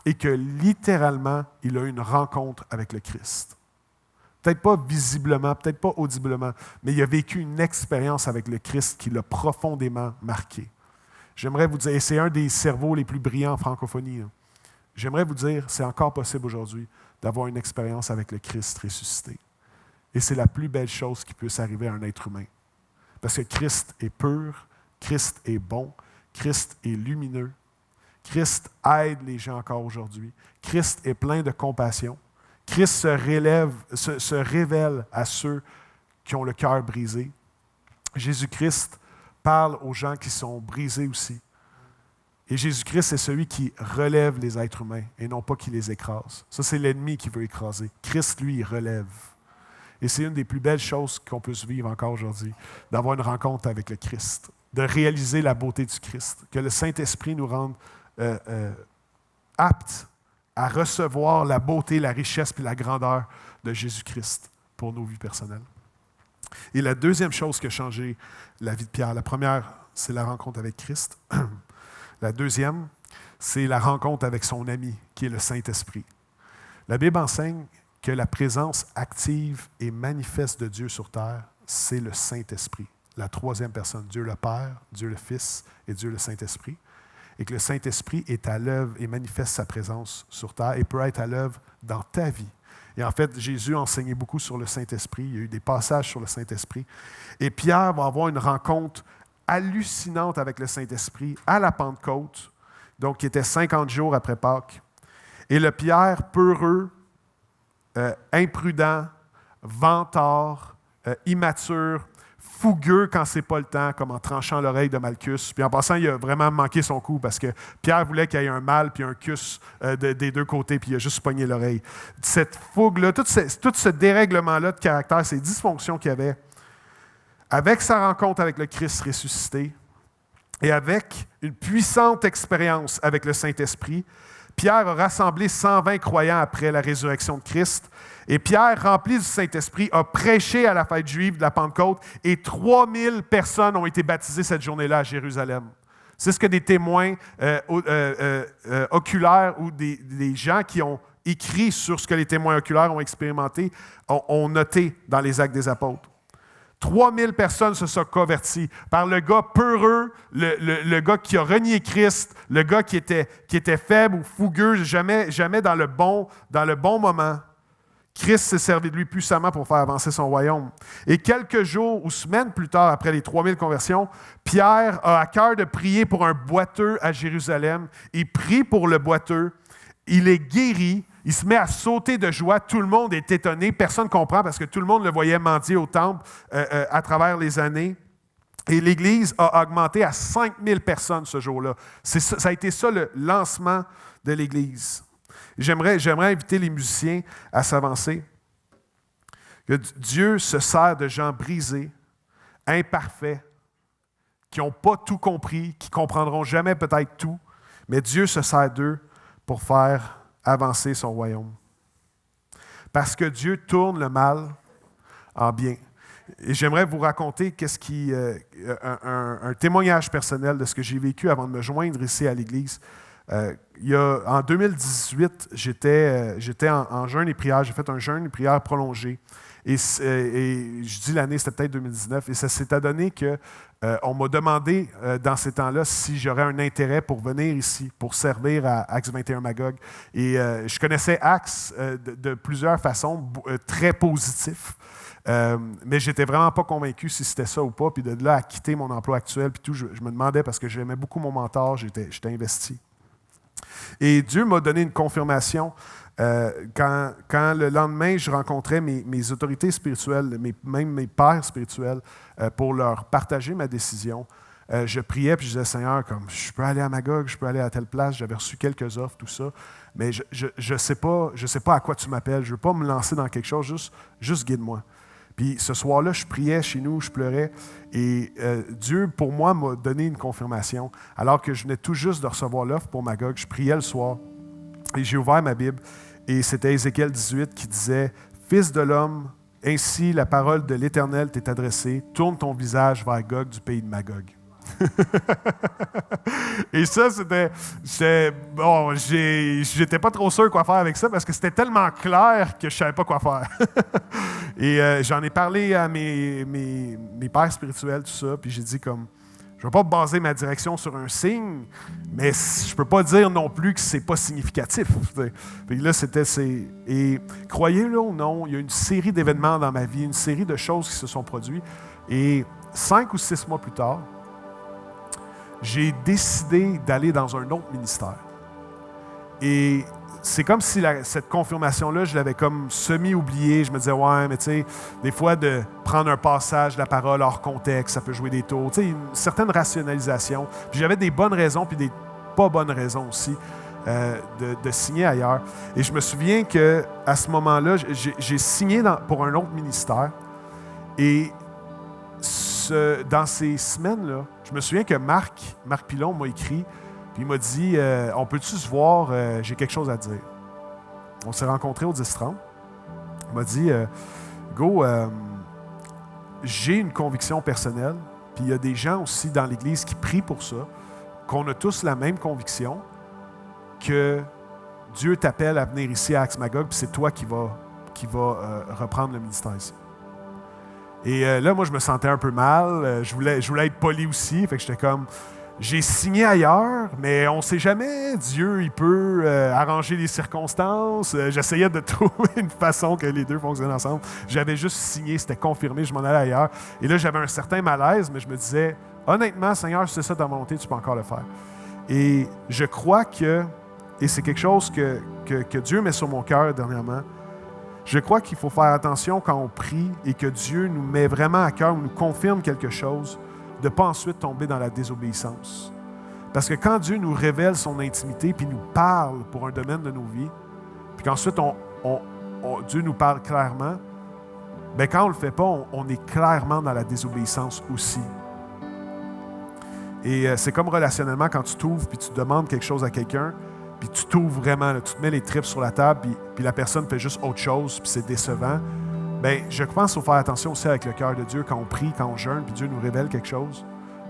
et que littéralement, il a eu une rencontre avec le Christ. Peut-être pas visiblement, peut-être pas audiblement, mais il a vécu une expérience avec le Christ qui l'a profondément marqué. J'aimerais vous dire, et c'est un des cerveaux les plus brillants en francophonie, j'aimerais vous dire, c'est encore possible aujourd'hui d'avoir une expérience avec le Christ ressuscité. Et c'est la plus belle chose qui puisse arriver à un être humain. Parce que Christ est pur, Christ est bon, Christ est lumineux, Christ aide les gens encore aujourd'hui, Christ est plein de compassion, Christ se révèle à ceux qui ont le cœur brisé. Jésus-Christ parle aux gens qui sont brisés aussi. Et Jésus-Christ est celui qui relève les êtres humains et non pas qui les écrase. Ça, c'est l'ennemi qui veut écraser. Christ, lui, il relève. Et c'est une des plus belles choses qu'on puisse vivre encore aujourd'hui, d'avoir une rencontre avec le Christ, de réaliser la beauté du Christ, que le Saint-Esprit nous rende aptes à recevoir la beauté, la richesse et la grandeur de Jésus-Christ pour nos vies personnelles. Et la deuxième chose qui a changé la vie de Pierre, la première, c'est la rencontre avec Christ. La deuxième, c'est la rencontre avec son ami, qui est le Saint-Esprit. La Bible enseigne que la présence active et manifeste de Dieu sur terre, c'est le Saint-Esprit. La troisième personne, Dieu le Père, Dieu le Fils et Dieu le Saint-Esprit. Et que le Saint-Esprit est à l'œuvre et manifeste sa présence sur terre et peut être à l'œuvre dans ta vie. Et en fait, Jésus a enseigné beaucoup sur le Saint-Esprit. Il y a eu des passages sur le Saint-Esprit. Et Pierre va avoir une rencontre hallucinante avec le Saint-Esprit à la Pentecôte, donc qui était 50 jours après Pâques. Et le Pierre peureux, imprudent, vantard, immature, fougueux quand c'est pas le temps, comme en tranchant l'oreille de Malchus. Puis en passant, il a vraiment manqué son coup parce que Pierre voulait qu'il y ait un mal puis un cus des deux côtés, puis il a juste pogné l'oreille. Cette fougue-là, tout ce dérèglement-là de caractère, ces dysfonctions qu'il y avait, avec sa rencontre avec le Christ ressuscité et avec une puissante expérience avec le Saint-Esprit, Pierre a rassemblé 120 croyants après la résurrection de Christ. Et Pierre, rempli du Saint-Esprit, a prêché à la fête juive de la Pentecôte et 3000 personnes ont été baptisées cette journée-là à Jérusalem. C'est ce que des témoins oculaires ou des gens qui ont écrit sur ce que les témoins oculaires ont expérimenté ont noté dans les Actes des Apôtres. 3000 personnes se sont converties par le gars peureux, le gars qui a renié Christ, le gars qui était faible ou fougueux, jamais dans le bon moment. Christ s'est servi de lui puissamment pour faire avancer son royaume. Et quelques jours ou semaines plus tard, après les 3000 conversions, Pierre a à cœur de prier pour un boiteux à Jérusalem. Il prie pour le boiteux. Il est guéri. Il se met à sauter de joie. Tout le monde est étonné. Personne ne comprend parce que tout le monde le voyait mendier au temple à travers les années. Et l'Église a augmenté à 5000 personnes ce jour-là. Ça a été ça le lancement de l'Église. J'aimerais inviter les musiciens à s'avancer. Que Dieu se sert de gens brisés, imparfaits, qui n'ont pas tout compris, qui ne comprendront jamais peut-être tout, mais Dieu se sert d'eux pour faire avancer son royaume. Parce que Dieu tourne le mal en bien. Et j'aimerais vous raconter un témoignage personnel de ce que j'ai vécu avant de me joindre ici à l'Église. En 2018, j'étais en jeûne et prière. J'ai fait un jeûne et prière prolongé. Et je dis l'année, c'était peut-être 2019. Et ça s'est adonné qu'on m'a demandé dans ces temps-là si j'aurais un intérêt pour venir ici, pour servir à Acts 21 Magog. Et je connaissais Acts de plusieurs façons, très positif. Mais j'étais vraiment pas convaincu si c'était ça ou pas. Puis de là à quitter mon emploi actuel, puis tout, je me demandais parce que j'aimais beaucoup mon mentor, j'étais investi. Et Dieu m'a donné une confirmation quand le lendemain, je rencontrais mes autorités spirituelles, même mes pères spirituels, pour leur partager ma décision. Je priais puis je disais, Seigneur, comme je peux aller à Magog, je peux aller à telle place, j'avais reçu quelques offres, tout ça, mais je sais pas à quoi tu m'appelles, je ne veux pas me lancer dans quelque chose, juste guide-moi. Puis ce soir-là, je priais chez nous, je pleurais, et Dieu, pour moi, m'a donné une confirmation. Alors que je venais tout juste de recevoir l'offre pour Magog, je priais le soir, et j'ai ouvert ma Bible, et c'était Ézéchiel 18 qui disait « Fils de l'homme, ainsi la parole de l'Éternel t'est adressée, tourne ton visage vers Gog du pays de Magog. » Et ça, j'étais pas trop sûr quoi faire avec ça parce que c'était tellement clair que je savais pas quoi faire. Et j'en ai parlé à mes pères spirituels, tout ça, puis j'ai dit comme, je vais pas baser ma direction sur un signe, mais je peux pas dire non plus que c'est pas significatif. Puis là, et croyez-le ou non, il y a une série d'événements dans ma vie, une série de choses qui se sont produites, et 5 ou 6 mois plus tard, j'ai décidé d'aller dans un autre ministère. Et c'est comme si cette confirmation-là, je l'avais comme semi-oubliée. Je me disais, ouais, mais tu sais, des fois, de prendre un passage de la parole hors contexte, ça peut jouer des tours. Tu sais, une certaine rationalisation. Puis j'avais des bonnes raisons, puis des pas bonnes raisons aussi de signer ailleurs. Et je me souviens qu'à ce moment-là, j'ai signé pour un autre ministère. Et dans ces semaines-là, je me souviens que Marc Pilon m'a écrit, puis il m'a dit « On peut-tu se voir? J'ai quelque chose à dire. » On s'est rencontrés au 10-30. Il m'a dit « Go, j'ai une conviction personnelle, puis il y a des gens aussi dans l'Église qui prient pour ça, qu'on a tous la même conviction, que Dieu t'appelle à venir ici à Acts Magog, puis c'est toi qui va reprendre le ministère ici. » Et là, moi, je me sentais un peu mal. Je voulais être poli aussi. Fait que j'étais comme, j'ai signé ailleurs, mais on ne sait jamais. Dieu, il peut arranger les circonstances. J'essayais de trouver une façon que les deux fonctionnent ensemble. J'avais juste signé, c'était confirmé, je m'en allais ailleurs. Et là, j'avais un certain malaise, mais je me disais, honnêtement, Seigneur, si c'est ça ta volonté, tu peux encore le faire. Et je crois et c'est quelque chose que Dieu met sur mon cœur dernièrement, je crois qu'il faut faire attention quand on prie et que Dieu nous met vraiment à cœur, nous confirme quelque chose, de ne pas ensuite tomber dans la désobéissance. Parce que quand Dieu nous révèle son intimité puis nous parle pour un domaine de nos vies, puis qu'ensuite Dieu nous parle clairement, bien quand on ne le fait pas, on est clairement dans la désobéissance aussi. Et c'est comme relationnellement, quand tu t'ouvres puis tu demandes quelque chose à quelqu'un, puis tu t'ouvres vraiment, là, tu te mets les tripes sur la table, puis la personne fait juste autre chose, puis c'est décevant. Bien, je pense qu'il faut faire attention aussi avec le cœur de Dieu quand on prie, quand on jeûne, puis Dieu nous révèle quelque chose.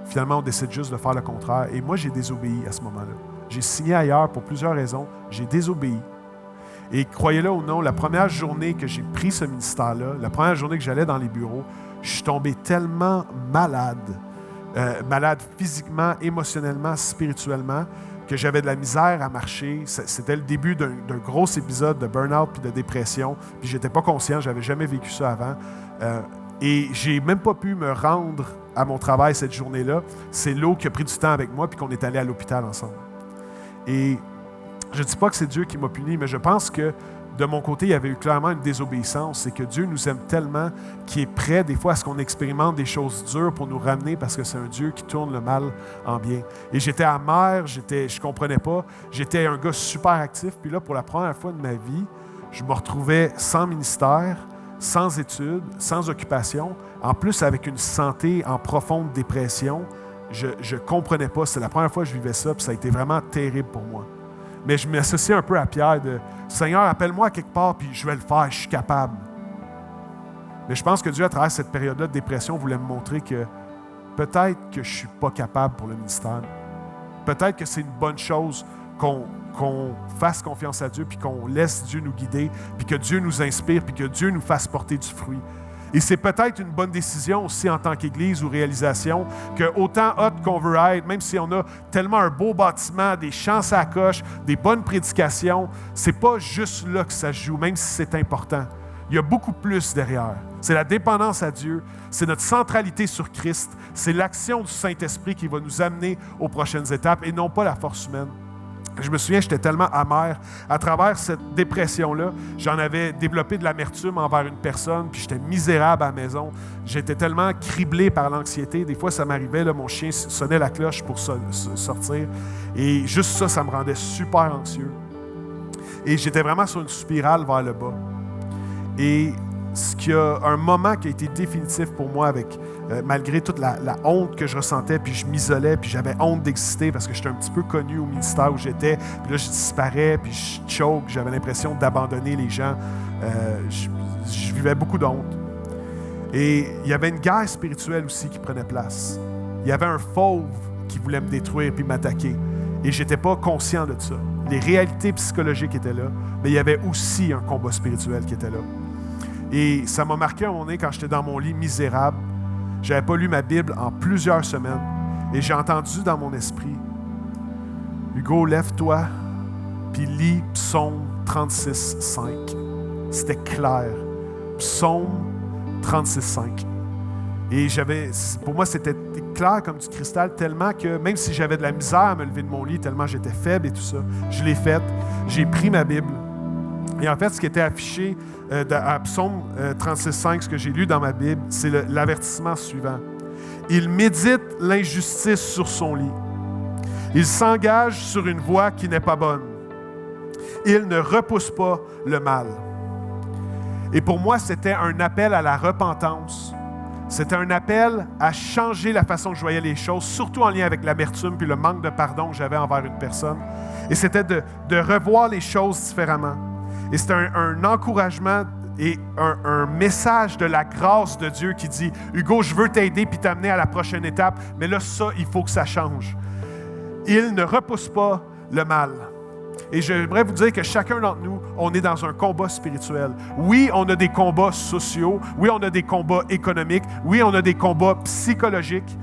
Finalement, on décide juste de faire le contraire. Et moi, j'ai désobéi à ce moment-là. J'ai signé ailleurs pour plusieurs raisons. J'ai désobéi. Et croyez-le ou non, la première journée que j'ai pris ce ministère-là, la première journée que j'allais dans les bureaux, je suis tombé tellement malade, malade physiquement, émotionnellement, spirituellement, que j'avais de la misère à marcher. C'était le début d'un gros épisode de burn-out puis de dépression. Puis j'étais pas conscient, j'avais jamais vécu ça avant. Et j'ai même pas pu me rendre à mon travail cette journée-là. C'est l'eau qui a pris du temps avec moi puis qu'on est allé à l'hôpital ensemble. Et je ne dis pas que c'est Dieu qui m'a puni, mais je pense que de mon côté, il y avait eu clairement une désobéissance. C'est que Dieu nous aime tellement qu'il est prêt des fois à ce qu'on expérimente des choses dures pour nous ramener parce que c'est un Dieu qui tourne le mal en bien. Et j'étais amer, je ne comprenais pas. J'étais un gars super actif. Puis là, pour la première fois de ma vie, je me retrouvais sans ministère, sans études, sans occupation, en plus avec une santé en profonde dépression. Je ne comprenais pas. C'est la première fois que je vivais ça, puis ça a été vraiment terrible pour moi. Mais je m'associais un peu à Pierre de « Seigneur, appelle-moi à quelque part, puis je vais le faire, je suis capable. » Mais je pense que Dieu, à travers cette période-là de dépression, voulait me montrer que peut-être que je ne suis pas capable pour le ministère. Peut-être que c'est une bonne chose qu'on fasse confiance à Dieu, puis qu'on laisse Dieu nous guider, puis que Dieu nous inspire, puis que Dieu nous fasse porter du fruit. Et c'est peut-être une bonne décision aussi en tant qu'Église ou réalisation que autant hot qu'on veut être, même si on a tellement un beau bâtiment, des chants à la coche, des bonnes prédications, c'est pas juste là que ça se joue, même si c'est important. Il y a beaucoup plus derrière. C'est la dépendance à Dieu, c'est notre centralité sur Christ, c'est l'action du Saint-Esprit qui va nous amener aux prochaines étapes et non pas la force humaine. Je me souviens, j'étais tellement amer. À travers cette dépression-là, j'en avais développé de l'amertume envers une personne, puis j'étais misérable à la maison. J'étais tellement criblé par l'anxiété. Des fois, ça m'arrivait, là, mon chien sonnait la cloche pour sortir. Et juste ça, ça me rendait super anxieux. Et j'étais vraiment sur une spirale vers le bas. Et ce qui a un moment qui a été définitif pour moi avec, malgré toute la honte que je ressentais, puis je m'isolais, puis j'avais honte d'exister parce que j'étais un petit peu connu au ministère où j'étais, puis là je disparais, puis je choke, j'avais l'impression d'abandonner les gens. Je vivais beaucoup de honte. Et il y avait une guerre spirituelle aussi qui prenait place. Il y avait un fauve qui voulait me détruire puis m'attaquer. Et je n'étais pas conscient de ça. Les réalités psychologiques étaient là, mais il y avait aussi un combat spirituel qui était là. Et ça m'a marqué à un moment donné quand j'étais dans mon lit misérable. Je n'avais pas lu ma Bible en plusieurs semaines. Et j'ai entendu dans mon esprit, « Hugo, lève-toi, puis lis Psaume 36, 5. » C'était clair. Psaume 36, 5. Et pour moi, c'était clair comme du cristal, tellement que même si j'avais de la misère à me lever de mon lit, tellement j'étais faible et tout ça, je l'ai fait. J'ai pris ma Bible. Et en fait, ce qui était affiché à Psaume 36,5, ce que j'ai lu dans ma Bible, c'est l'avertissement suivant. Il médite l'injustice sur son lit. Il s'engage sur une voie qui n'est pas bonne. Il ne repousse pas le mal. Et pour moi, c'était un appel à la repentance. C'était un appel à changer la façon que je voyais les choses, surtout en lien avec l'amertume puis le manque de pardon que j'avais envers une personne. Et c'était de revoir les choses différemment. Et c'est un encouragement et un message de la grâce de Dieu qui dit « Hugo, je veux t'aider puis t'amener à la prochaine étape, mais là, ça, il faut que ça change. » Il ne repousse pas le mal. Et j'aimerais vous dire que chacun d'entre nous, on est dans un combat spirituel. Oui, on a des combats sociaux. Oui, on a des combats économiques. Oui, on a des combats psychologiques.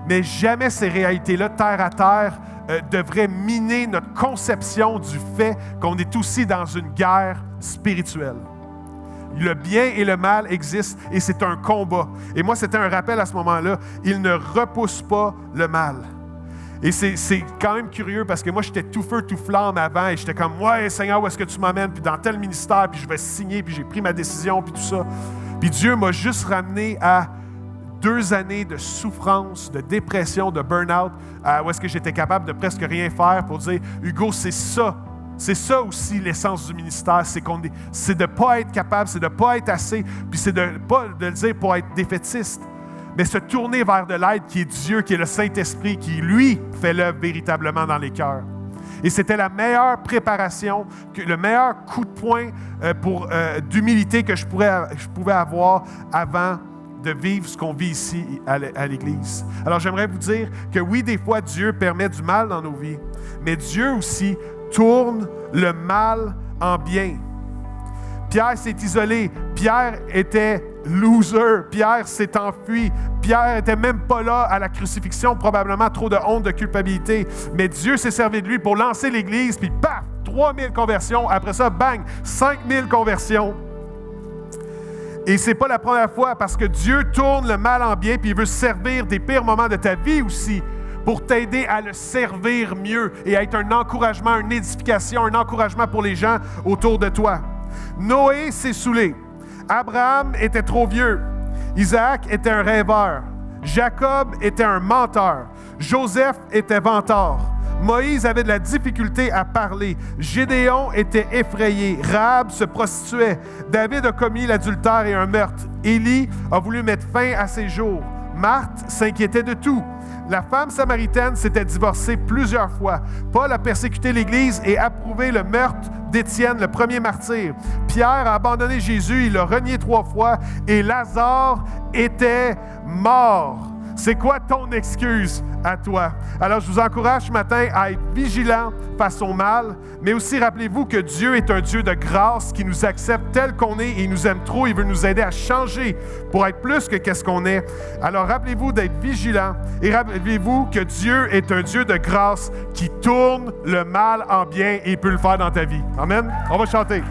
Mais jamais ces réalités-là, terre à terre, devraient miner notre conception du fait qu'on est aussi dans une guerre spirituelle. Le bien et le mal existent et c'est un combat. Et moi, c'était un rappel à ce moment-là. Il ne repousse pas le mal. Et c'est quand même curieux parce que moi, j'étais tout feu, tout flamme avant et j'étais comme « Ouais, Seigneur, où est-ce que tu m'amènes? Puis dans tel ministère, puis je vais signer, puis j'ai pris ma décision, puis tout ça. » Puis Dieu m'a juste ramené à 2 années de souffrance, de dépression, de burn-out, où est-ce que j'étais capable de presque rien faire pour dire « Hugo, c'est ça. C'est ça aussi l'essence du ministère, c'est de ne pas être capable, c'est de ne pas être assez, puis c'est de ne pas de le dire pour être défaitiste. Mais se tourner vers de l'aide qui est Dieu, qui est le Saint-Esprit, qui, lui, fait l'œuvre véritablement dans les cœurs. Et c'était la meilleure préparation, le meilleur coup de poing d'humilité que je pouvais avoir avant de vivre ce qu'on vit ici à l'Église. Alors, j'aimerais vous dire que oui, des fois, Dieu permet du mal dans nos vies, mais Dieu aussi tourne le mal en bien. Pierre s'est isolé. Pierre était loser. Pierre s'est enfui. Pierre n'était même pas là à la crucifixion, probablement trop de honte, de culpabilité. Mais Dieu s'est servi de lui pour lancer l'Église, puis paf, 3000 conversions. Après ça, bang, 5000 conversions. Et c'est pas la première fois, parce que Dieu tourne le mal en bien, puis il veut servir des pires moments de ta vie aussi, pour t'aider à le servir mieux et à être un encouragement, une édification, un encouragement pour les gens autour de toi. Noé s'est saoulé. Abraham était trop vieux. Isaac était un rêveur. Jacob était un menteur. Joseph était vantard. Moïse avait de la difficulté à parler. Gédéon était effrayé. Rahab se prostituait. David a commis l'adultère et un meurtre. Élie a voulu mettre fin à ses jours. Marthe s'inquiétait de tout. La femme samaritaine s'était divorcée plusieurs fois. Paul a persécuté l'Église et approuvé le meurtre d'Étienne, le premier martyr. Pierre a abandonné Jésus, il l'a renié 3 fois. Et Lazare était mort. C'est quoi ton excuse à toi? Alors, je vous encourage ce matin à être vigilant face au mal, mais aussi rappelez-vous que Dieu est un Dieu de grâce qui nous accepte tel qu'on est et il nous aime trop. Il veut nous aider à changer pour être plus que qu'est-ce qu'on est. Alors, rappelez-vous d'être vigilant et rappelez-vous que Dieu est un Dieu de grâce qui tourne le mal en bien et il peut le faire dans ta vie. Amen? On va chanter.